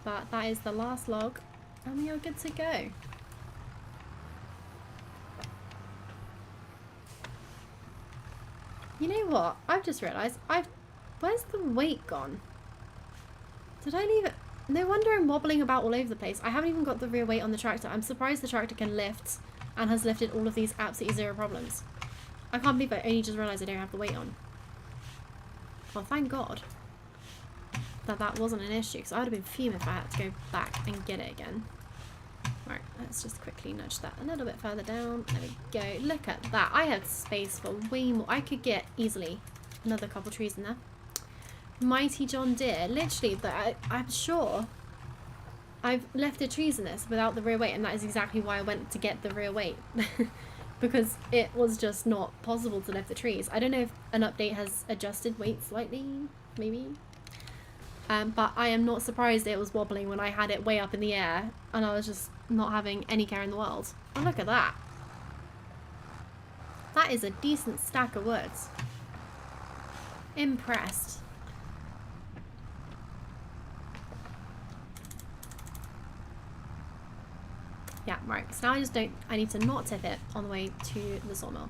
But that is the last log, and we are good to go. You know what? I've just realised where's the weight gone? Did I leave it? No wonder I'm wobbling about all over the place. I haven't even got the rear weight on the tractor. I'm surprised the tractor can lift and has lifted all of these absolutely zero problems. I can't believe I only just realised I don't have the weight on. Well, thank God that wasn't an issue, because I would have been fuming if I had to go back and get it again. Right, let's just quickly nudge that a little bit further down. There we go. Look at that. I had space for way more. I could get easily another couple trees in there. Mighty John Deere. Literally, I'm sure I've lifted trees in this without the rear weight, and that is exactly why I went to get the rear weight. Because it was just not possible to lift the trees. I don't know if an update has adjusted weight slightly, maybe. But I am not surprised it was wobbling when I had it way up in the air and I was just not having any care in the world. Oh, look at that. That is a decent stack of woods. Impressed. Yeah, right. So now I need to not tip it on the way to the sawmill.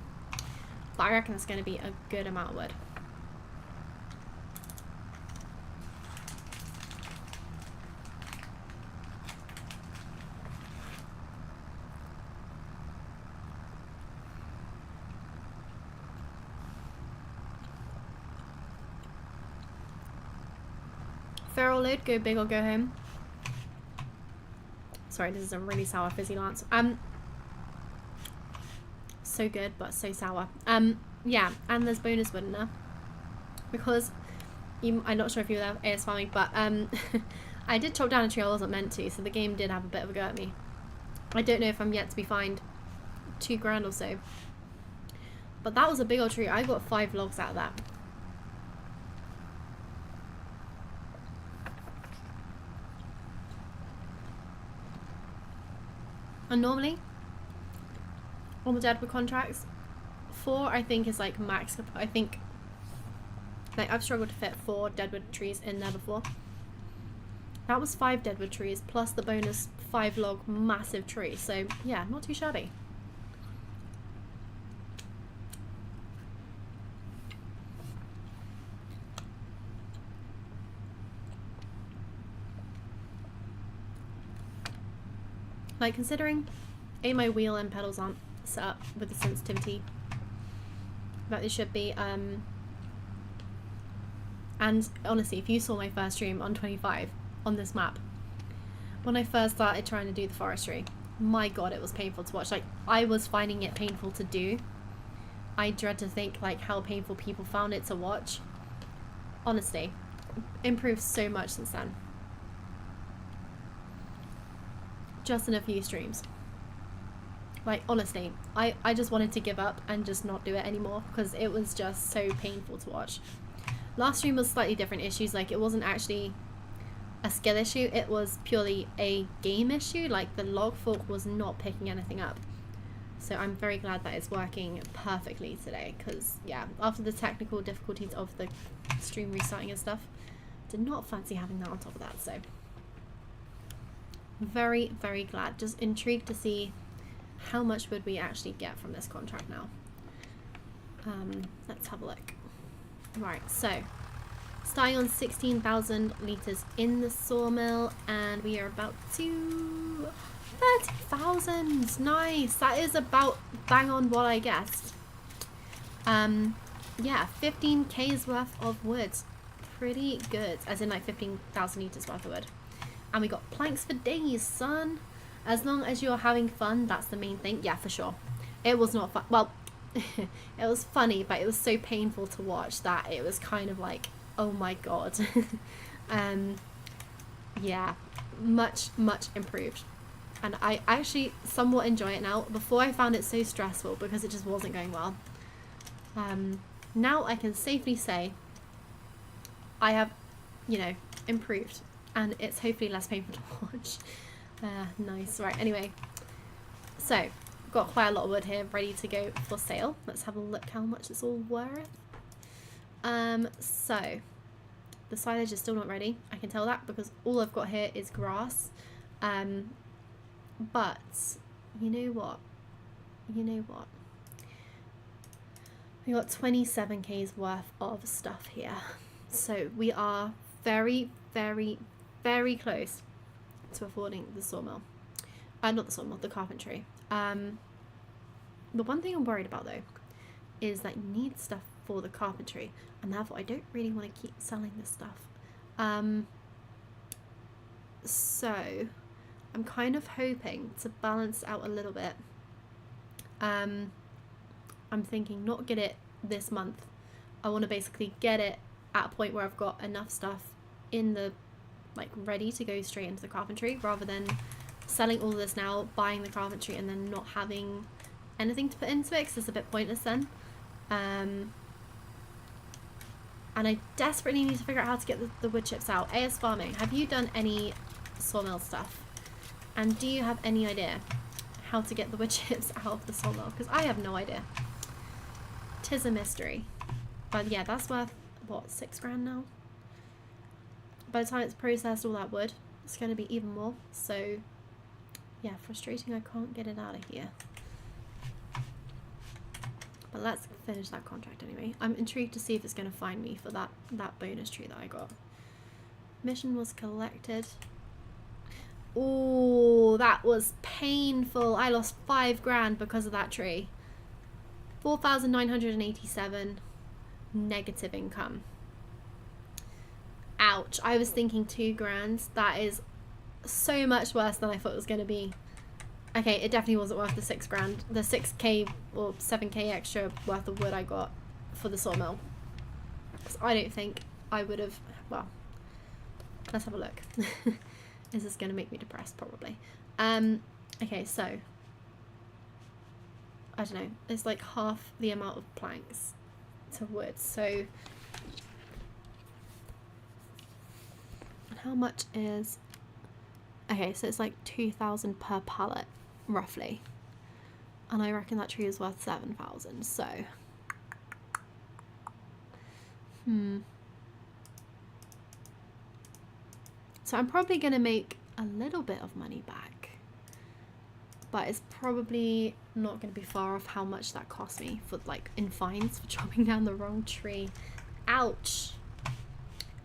But I reckon it's going to be a good amount of wood. Feral load, go big or go home. Sorry, this is a really sour fizzy lance. So good, but so sour. Yeah, and there's bonus wood in there. Because, I'm not sure if you were there AS farming, but I did chop down a tree I wasn't meant to, so the game did have a bit of a go at me. I don't know if I'm yet to be fined $2,000 or so. But that was a big old tree. I got 5 logs out of that. And normally, on the deadwood contracts, 4 I think is like max. I think, like, I've struggled to fit 4 deadwood trees in there before. That was 5 deadwood trees plus the bonus 5 log massive tree. So yeah, not too shabby. Like, considering my wheel and pedals aren't set up with the sensitivity that they should be, and honestly, if you saw my first stream on 25 on this map, when I first started trying to do the forestry, my god, it was painful to watch. Like, I was finding it painful to do. I dread to think like how painful people found it to watch. Honestly, improved so much since then. Just in a few streams. Like, honestly, I just wanted to give up and just not do it anymore because it was just so painful to watch. Last stream was slightly different issues. Like, it wasn't actually a skill issue, it was purely a game issue. Like, the log fork was not picking anything up. So I'm very glad that it's working perfectly today because, yeah, after the technical difficulties of the stream restarting and stuff, did not fancy having that on top of that. So very, very glad. Just intrigued to see how much would we actually get from this contract now. Let's have a look. Right, so starting on 16,000 litres in the sawmill, and we are about to 30,000. Nice. That is about bang on what I guessed. Yeah, 15k's worth of wood. Pretty good. As in, like, 15,000 litres worth of wood. And we got planks for days, son. As long as you're having fun, that's the main thing. Yeah, for sure. It was not fun. Well, it was funny, but it was so painful to watch that it was kind of like, oh my god. Yeah, much improved, and I actually somewhat enjoy it now. Before, I found it so stressful because it just wasn't going well. Now I can safely say I have, you know, improved, and it's hopefully less painful to watch. Nice. Right, anyway, so got quite a lot of wood here ready to go for sale. Let's have a look how much it's all worth. So the silage is still not ready. I can tell that because all I've got here is grass. But you know what? We got 27k's worth of stuff here. So we are very, very, very close to affording the sawmill. Not the sawmill, the carpentry. The one thing I'm worried about though is that you need stuff for the carpentry, and therefore I don't really want to keep selling this stuff. So I'm kind of hoping to balance out a little bit. I'm thinking not get it this month. I want to basically get it at a point where I've got enough stuff in the, like, ready to go straight into the carpentry, rather than selling all of this now, buying the carpentry, and then not having anything to put into it because it's a bit pointless then. And I desperately need to figure out how to get the wood chips out. AS Farming, have you done any sawmill stuff? And do you have any idea how to get the wood chips out of the sawmill? Because I have no idea. 'Tis a mystery. But yeah, that's worth, what, 6 grand now? By the time it's processed all that wood, it's going to be even more. So yeah, frustrating I can't get it out of here. But let's finish that contract anyway. I'm intrigued to see if it's going to find me for that bonus tree that I got. Mission was collected. Oh, that was painful. I lost 5 grand because of that tree. 4,987 negative income. Ouch. I was thinking 2 grand. That is so much worse than I thought it was going to be. Okay, it definitely wasn't worth the 6 grand. The 6k or 7k extra worth of wood I got for the sawmill. Because I don't think I would have... Well, let's have a look. Is this going to make me depressed? Probably. Okay, so... I don't know. It's like half the amount of planks to wood. So... And how much is... Okay, so it's like 2,000 per pallet, roughly. And I reckon that tree is worth 7,000, so... So I'm probably going to make a little bit of money back. But it's probably not going to be far off how much that cost me for, like, in fines for chopping down the wrong tree. Ouch.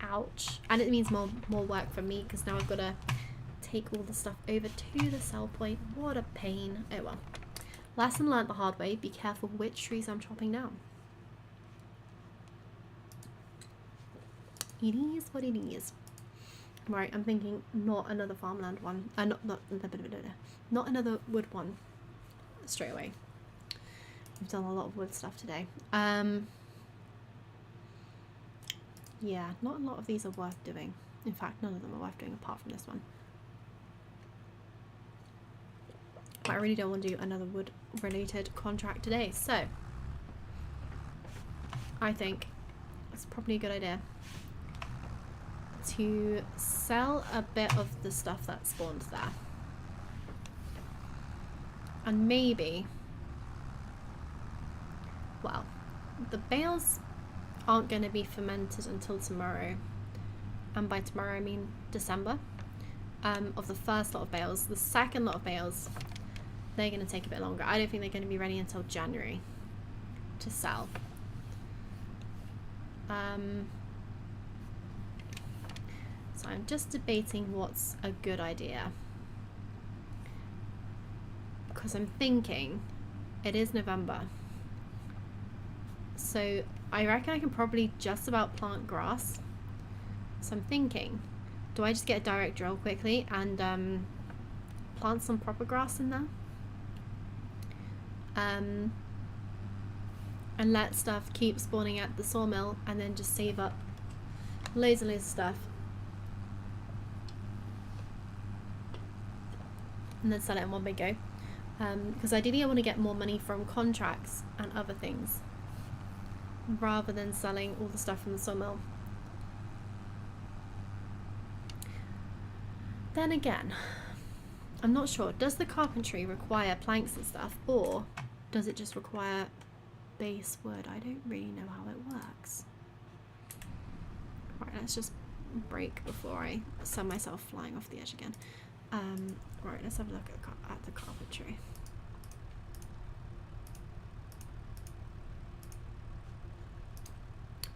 Ouch. And it means more work for me, because now I've got to take all the stuff over to the sell point. What a pain. Oh well. Lesson learned the hard way. Be careful which trees I'm chopping down. It is what it is. Right, I'm thinking not another farmland one. Not another wood one straight away. We've done a lot of wood stuff today. Yeah, not a lot of these are worth doing. In fact, none of them are worth doing apart from this one. But I really don't want to do another wood related contract today, so I think it's probably a good idea to sell a bit of the stuff that spawned there. And maybe, well, the bales aren't going to be fermented until tomorrow. And by tomorrow I mean December. Of the first lot of bales. The second lot of bales, they're going to take a bit longer. I don't think they're going to be ready until January to sell. So I'm just debating what's a good idea. Because I'm thinking it is November. So I reckon I can probably just about plant grass. So I'm thinking, do I just get a direct drill quickly and plant some proper grass in there? And let stuff keep spawning at the sawmill and then just save up loads and loads of stuff. And then sell it in one big go. Because ideally I want to get more money from contracts and other things rather than selling all the stuff from the sawmill. Then again, I'm not sure. Does the carpentry require planks and stuff, or does it just require base wood? I don't really know how it works. Right, let's just break before I send myself flying off the edge again. Right, let's have a look at the carpentry.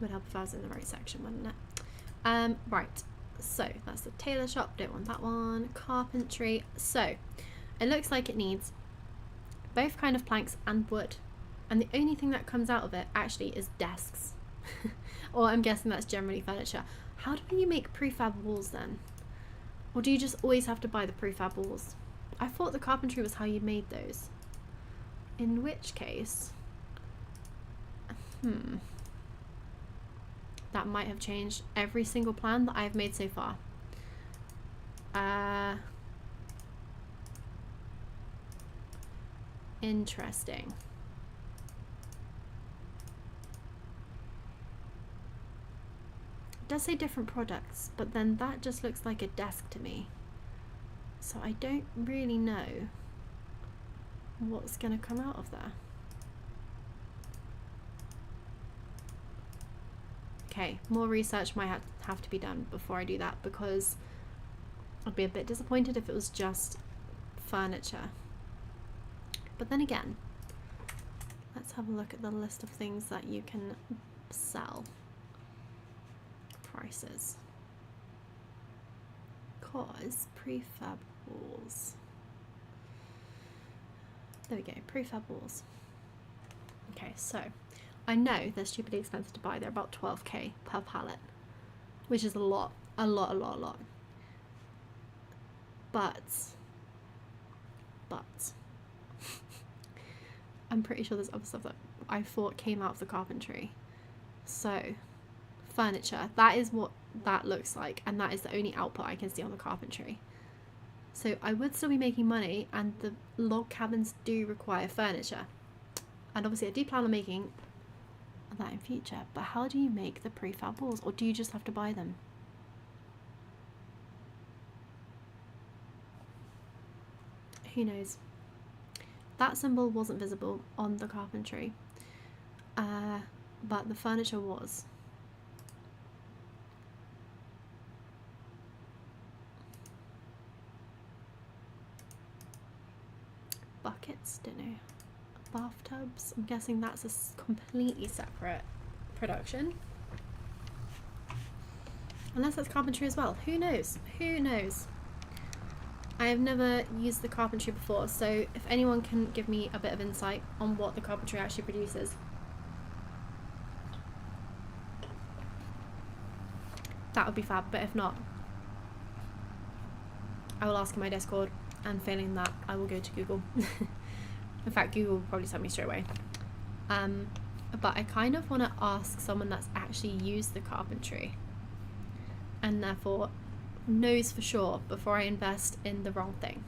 Would help if I was in the right section, wouldn't it? Right, so that's the tailor shop, don't want that one. Carpentry, so it looks like it needs both kind of planks and wood, and the only thing that comes out of it actually is desks. Or I'm guessing that's generally furniture. How do you make prefab walls then? Or do you just always have to buy the prefab walls? I thought the carpentry was how you made those. In which case, that might have changed every single plan that I've made so far. Interesting. It does say different products, but then that just looks like a desk to me. So I don't really know what's going to come out of there. Okay, more research might have to be done before I do that, because I'd be a bit disappointed if it was just furniture. But then again, let's have a look at the list of things that you can sell. Prices. Cause prefab walls. There we go, prefab walls. Okay, so I know they're stupidly expensive to buy. They're about 12k per pallet, which is a lot. But I'm pretty sure there's other stuff that I thought came out of the carpentry. So furniture, that is what that looks like, and that is the only output I can see on the carpentry. So I would still be making money, and the log cabins do require furniture, and obviously I do plan on making that in future. But how do you make the prefab walls, or do you just have to buy them? Who knows? That symbol wasn't visible on the carpentry, but the furniture was. Buckets, don't know. Bathtubs, I'm guessing that's a completely separate production. Unless that's carpentry as well. Who knows? Who knows? I have never used the carpentry before, so if anyone can give me a bit of insight on what the carpentry actually produces, that would be fab. But if not, I will ask in my Discord, and failing that, I will go to Google. In fact, Google will probably tell me straight away. But I kind of want to ask someone that's actually used the carpentry and therefore knows for sure before I invest in the wrong thing.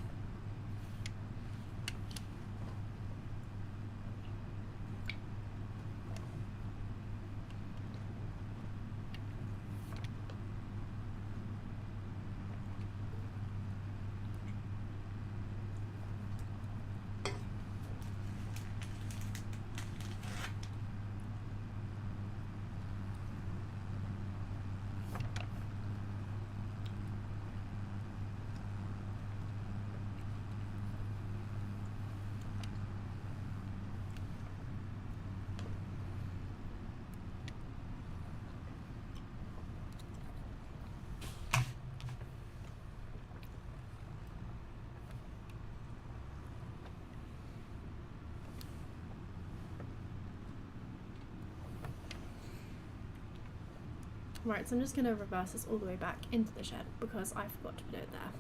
Right, so I'm just going to reverse this all the way back into the shed because I forgot to put it there.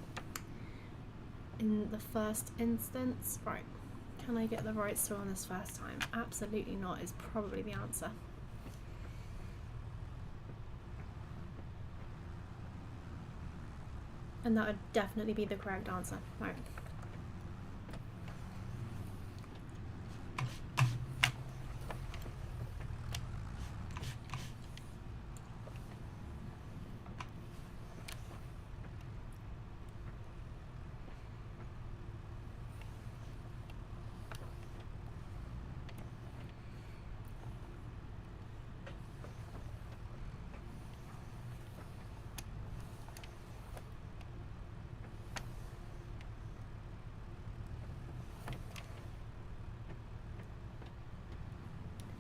In the first instance, right, can I get the right soil on this first time? Absolutely not is probably the answer. And that would definitely be the correct answer. Right.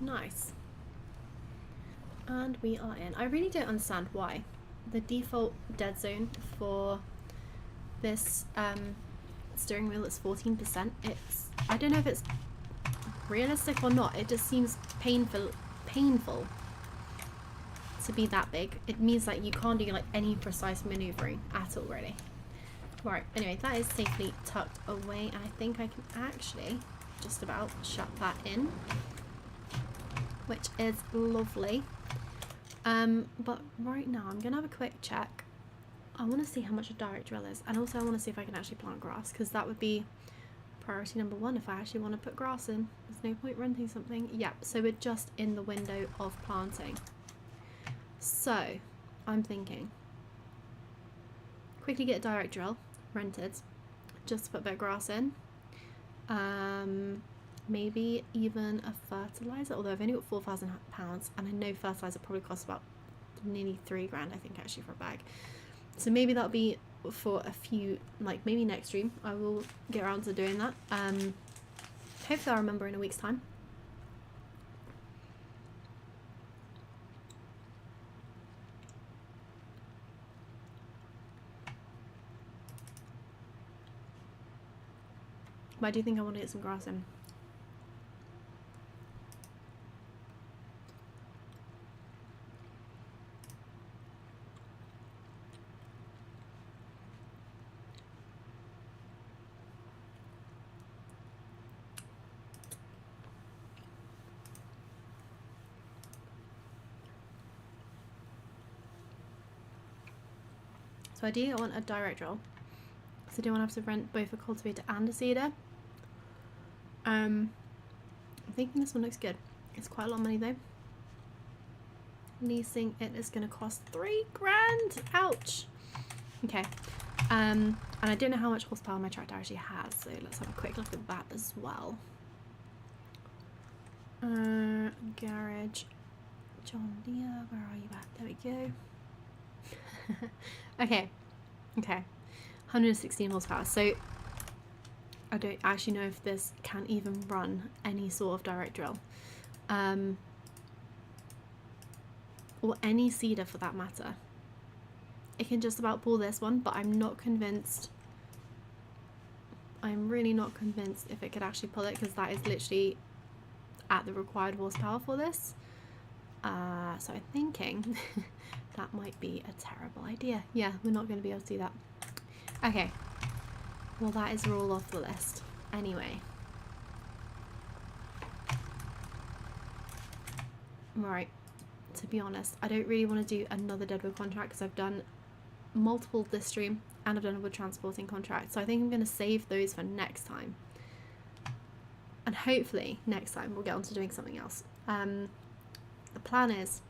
Nice. And we are in. I really don't understand why. The default dead zone for this steering wheel is 14%. I don't know if it's realistic or not. It just seems painful to be that big. It means like you can't do like any precise maneuvering at all, really. Right, anyway, that is safely tucked away, and I think I can actually just about shut that in, which is lovely. But right now I'm gonna have a quick check. I want to see how much a direct drill is, and also I want to see if I can actually plant grass, because that would be priority number one if I actually want to put grass in. There's no point renting something. Yep, so we're just in the window of planting. So I'm thinking quickly get a direct drill rented just to put a bit of grass in. Maybe even a fertilizer, although I've only got £4,000 and I know fertilizer probably costs about nearly £3,000 I think actually for a bag. So maybe that'll be for a few, like maybe next stream I will get around to doing that. Hopefully I'll remember in a week's time. But I do think I want to get some grass in. So ideally I want a direct drill, because I don't want to have to rent both a cultivator and a seeder. I'm thinking this one looks good. It's quite a lot of money though. Leasing it is going to cost £3,000. Ouch. Okay. And I don't know how much horsepower my tractor actually has, so let's have a quick look at that as well. Garage. John Deere, where are you at? There we go. Okay. 116 horsepower. So I don't actually know if this can even run any sort of direct drill, or any seeder for that matter. It can just about pull this one, but I'm not convinced. I'm really not convinced if it could actually pull it, because that is literally at the required horsepower for this. So I'm thinking that might be a terrible idea. Yeah, we're not going to be able to do that. Okay. Well, that is all off the list. Anyway. Right. To be honest, I don't really want to do another deadwood contract, because I've done multiple this stream and I've done a wood transporting contract. So I think I'm going to save those for next time. And hopefully next time we'll get on to doing something else. The plan is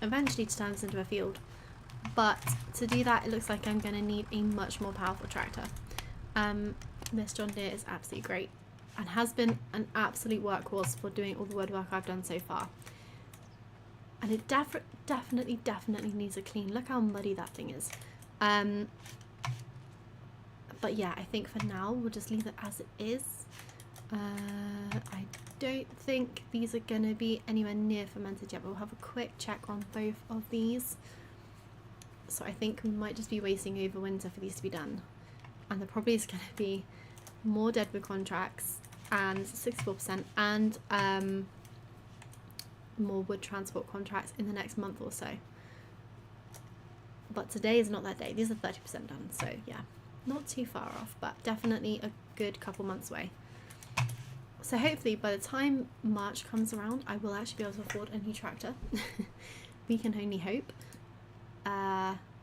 eventually to turn this into a field. But to do that, it looks like I'm going to need a much more powerful tractor. This John Deere is absolutely great and has been an absolute workhorse for doing all the wood work I've done so far. And it definitely needs a clean. Look how muddy that thing is. But yeah, I think for now we'll just leave it as it is. I don't think these are going to be anywhere near fermented yet, but we'll have a quick check on both of these. So I think we might just be waiting over winter for these to be done. And there probably is going to be more deadwood contracts and 64% and more wood transport contracts in the next month or so. but today is not that day. These are 30% done, so yeah, not too far off, but definitely a good couple months away. So hopefully by the time March comes around, I will actually be able to afford a new tractor. We can only hope.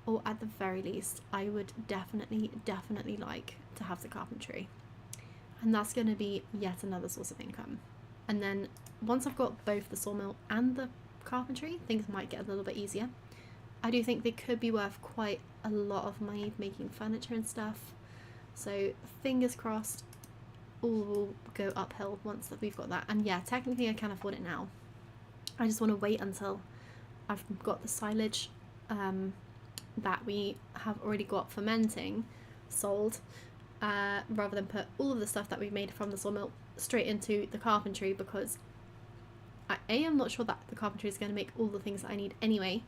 Or at the very least, I would definitely like to have the carpentry. And that's going to be yet another source of income. And then once I've got both the sawmill and the carpentry, things might get a little bit easier. I do think they could be worth quite a lot of money making furniture and stuff. So fingers crossed, all will go uphill once that we've got that. And yeah, technically I can afford it now. I just want to wait until I've got the silage that we have already got fermenting sold, rather than put all of the stuff that we've made from the sawmill straight into the carpentry, because I am not sure that the carpentry is going to make all the things that I need anyway,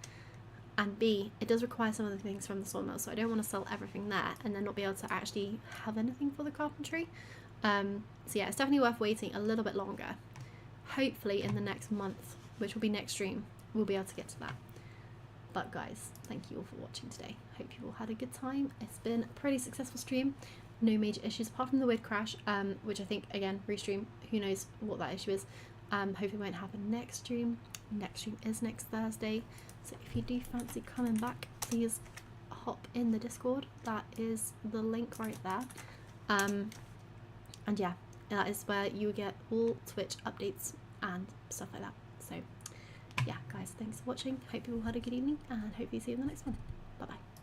and B, it does require some of the things from the sawmill, so I don't want to sell everything there and then not be able to actually have anything for the carpentry. So yeah, it's definitely worth waiting a little bit longer. Hopefully in the next month, which will be next stream, we'll be able to get to that. But guys, thank you all for watching today. Hope you all had a good time. It's been a pretty successful stream. No major issues apart from the weird crash, which I think, again, restream, who knows what that issue is. Hopefully it won't happen next stream. Next stream is next Thursday. So if you do fancy coming back, please hop in the Discord. That is the link right there. And yeah, that is where you get all Twitch updates and stuff like that. So yeah, guys, thanks for watching. Hope you all had a good evening, and hope you see you in the next one. Bye bye.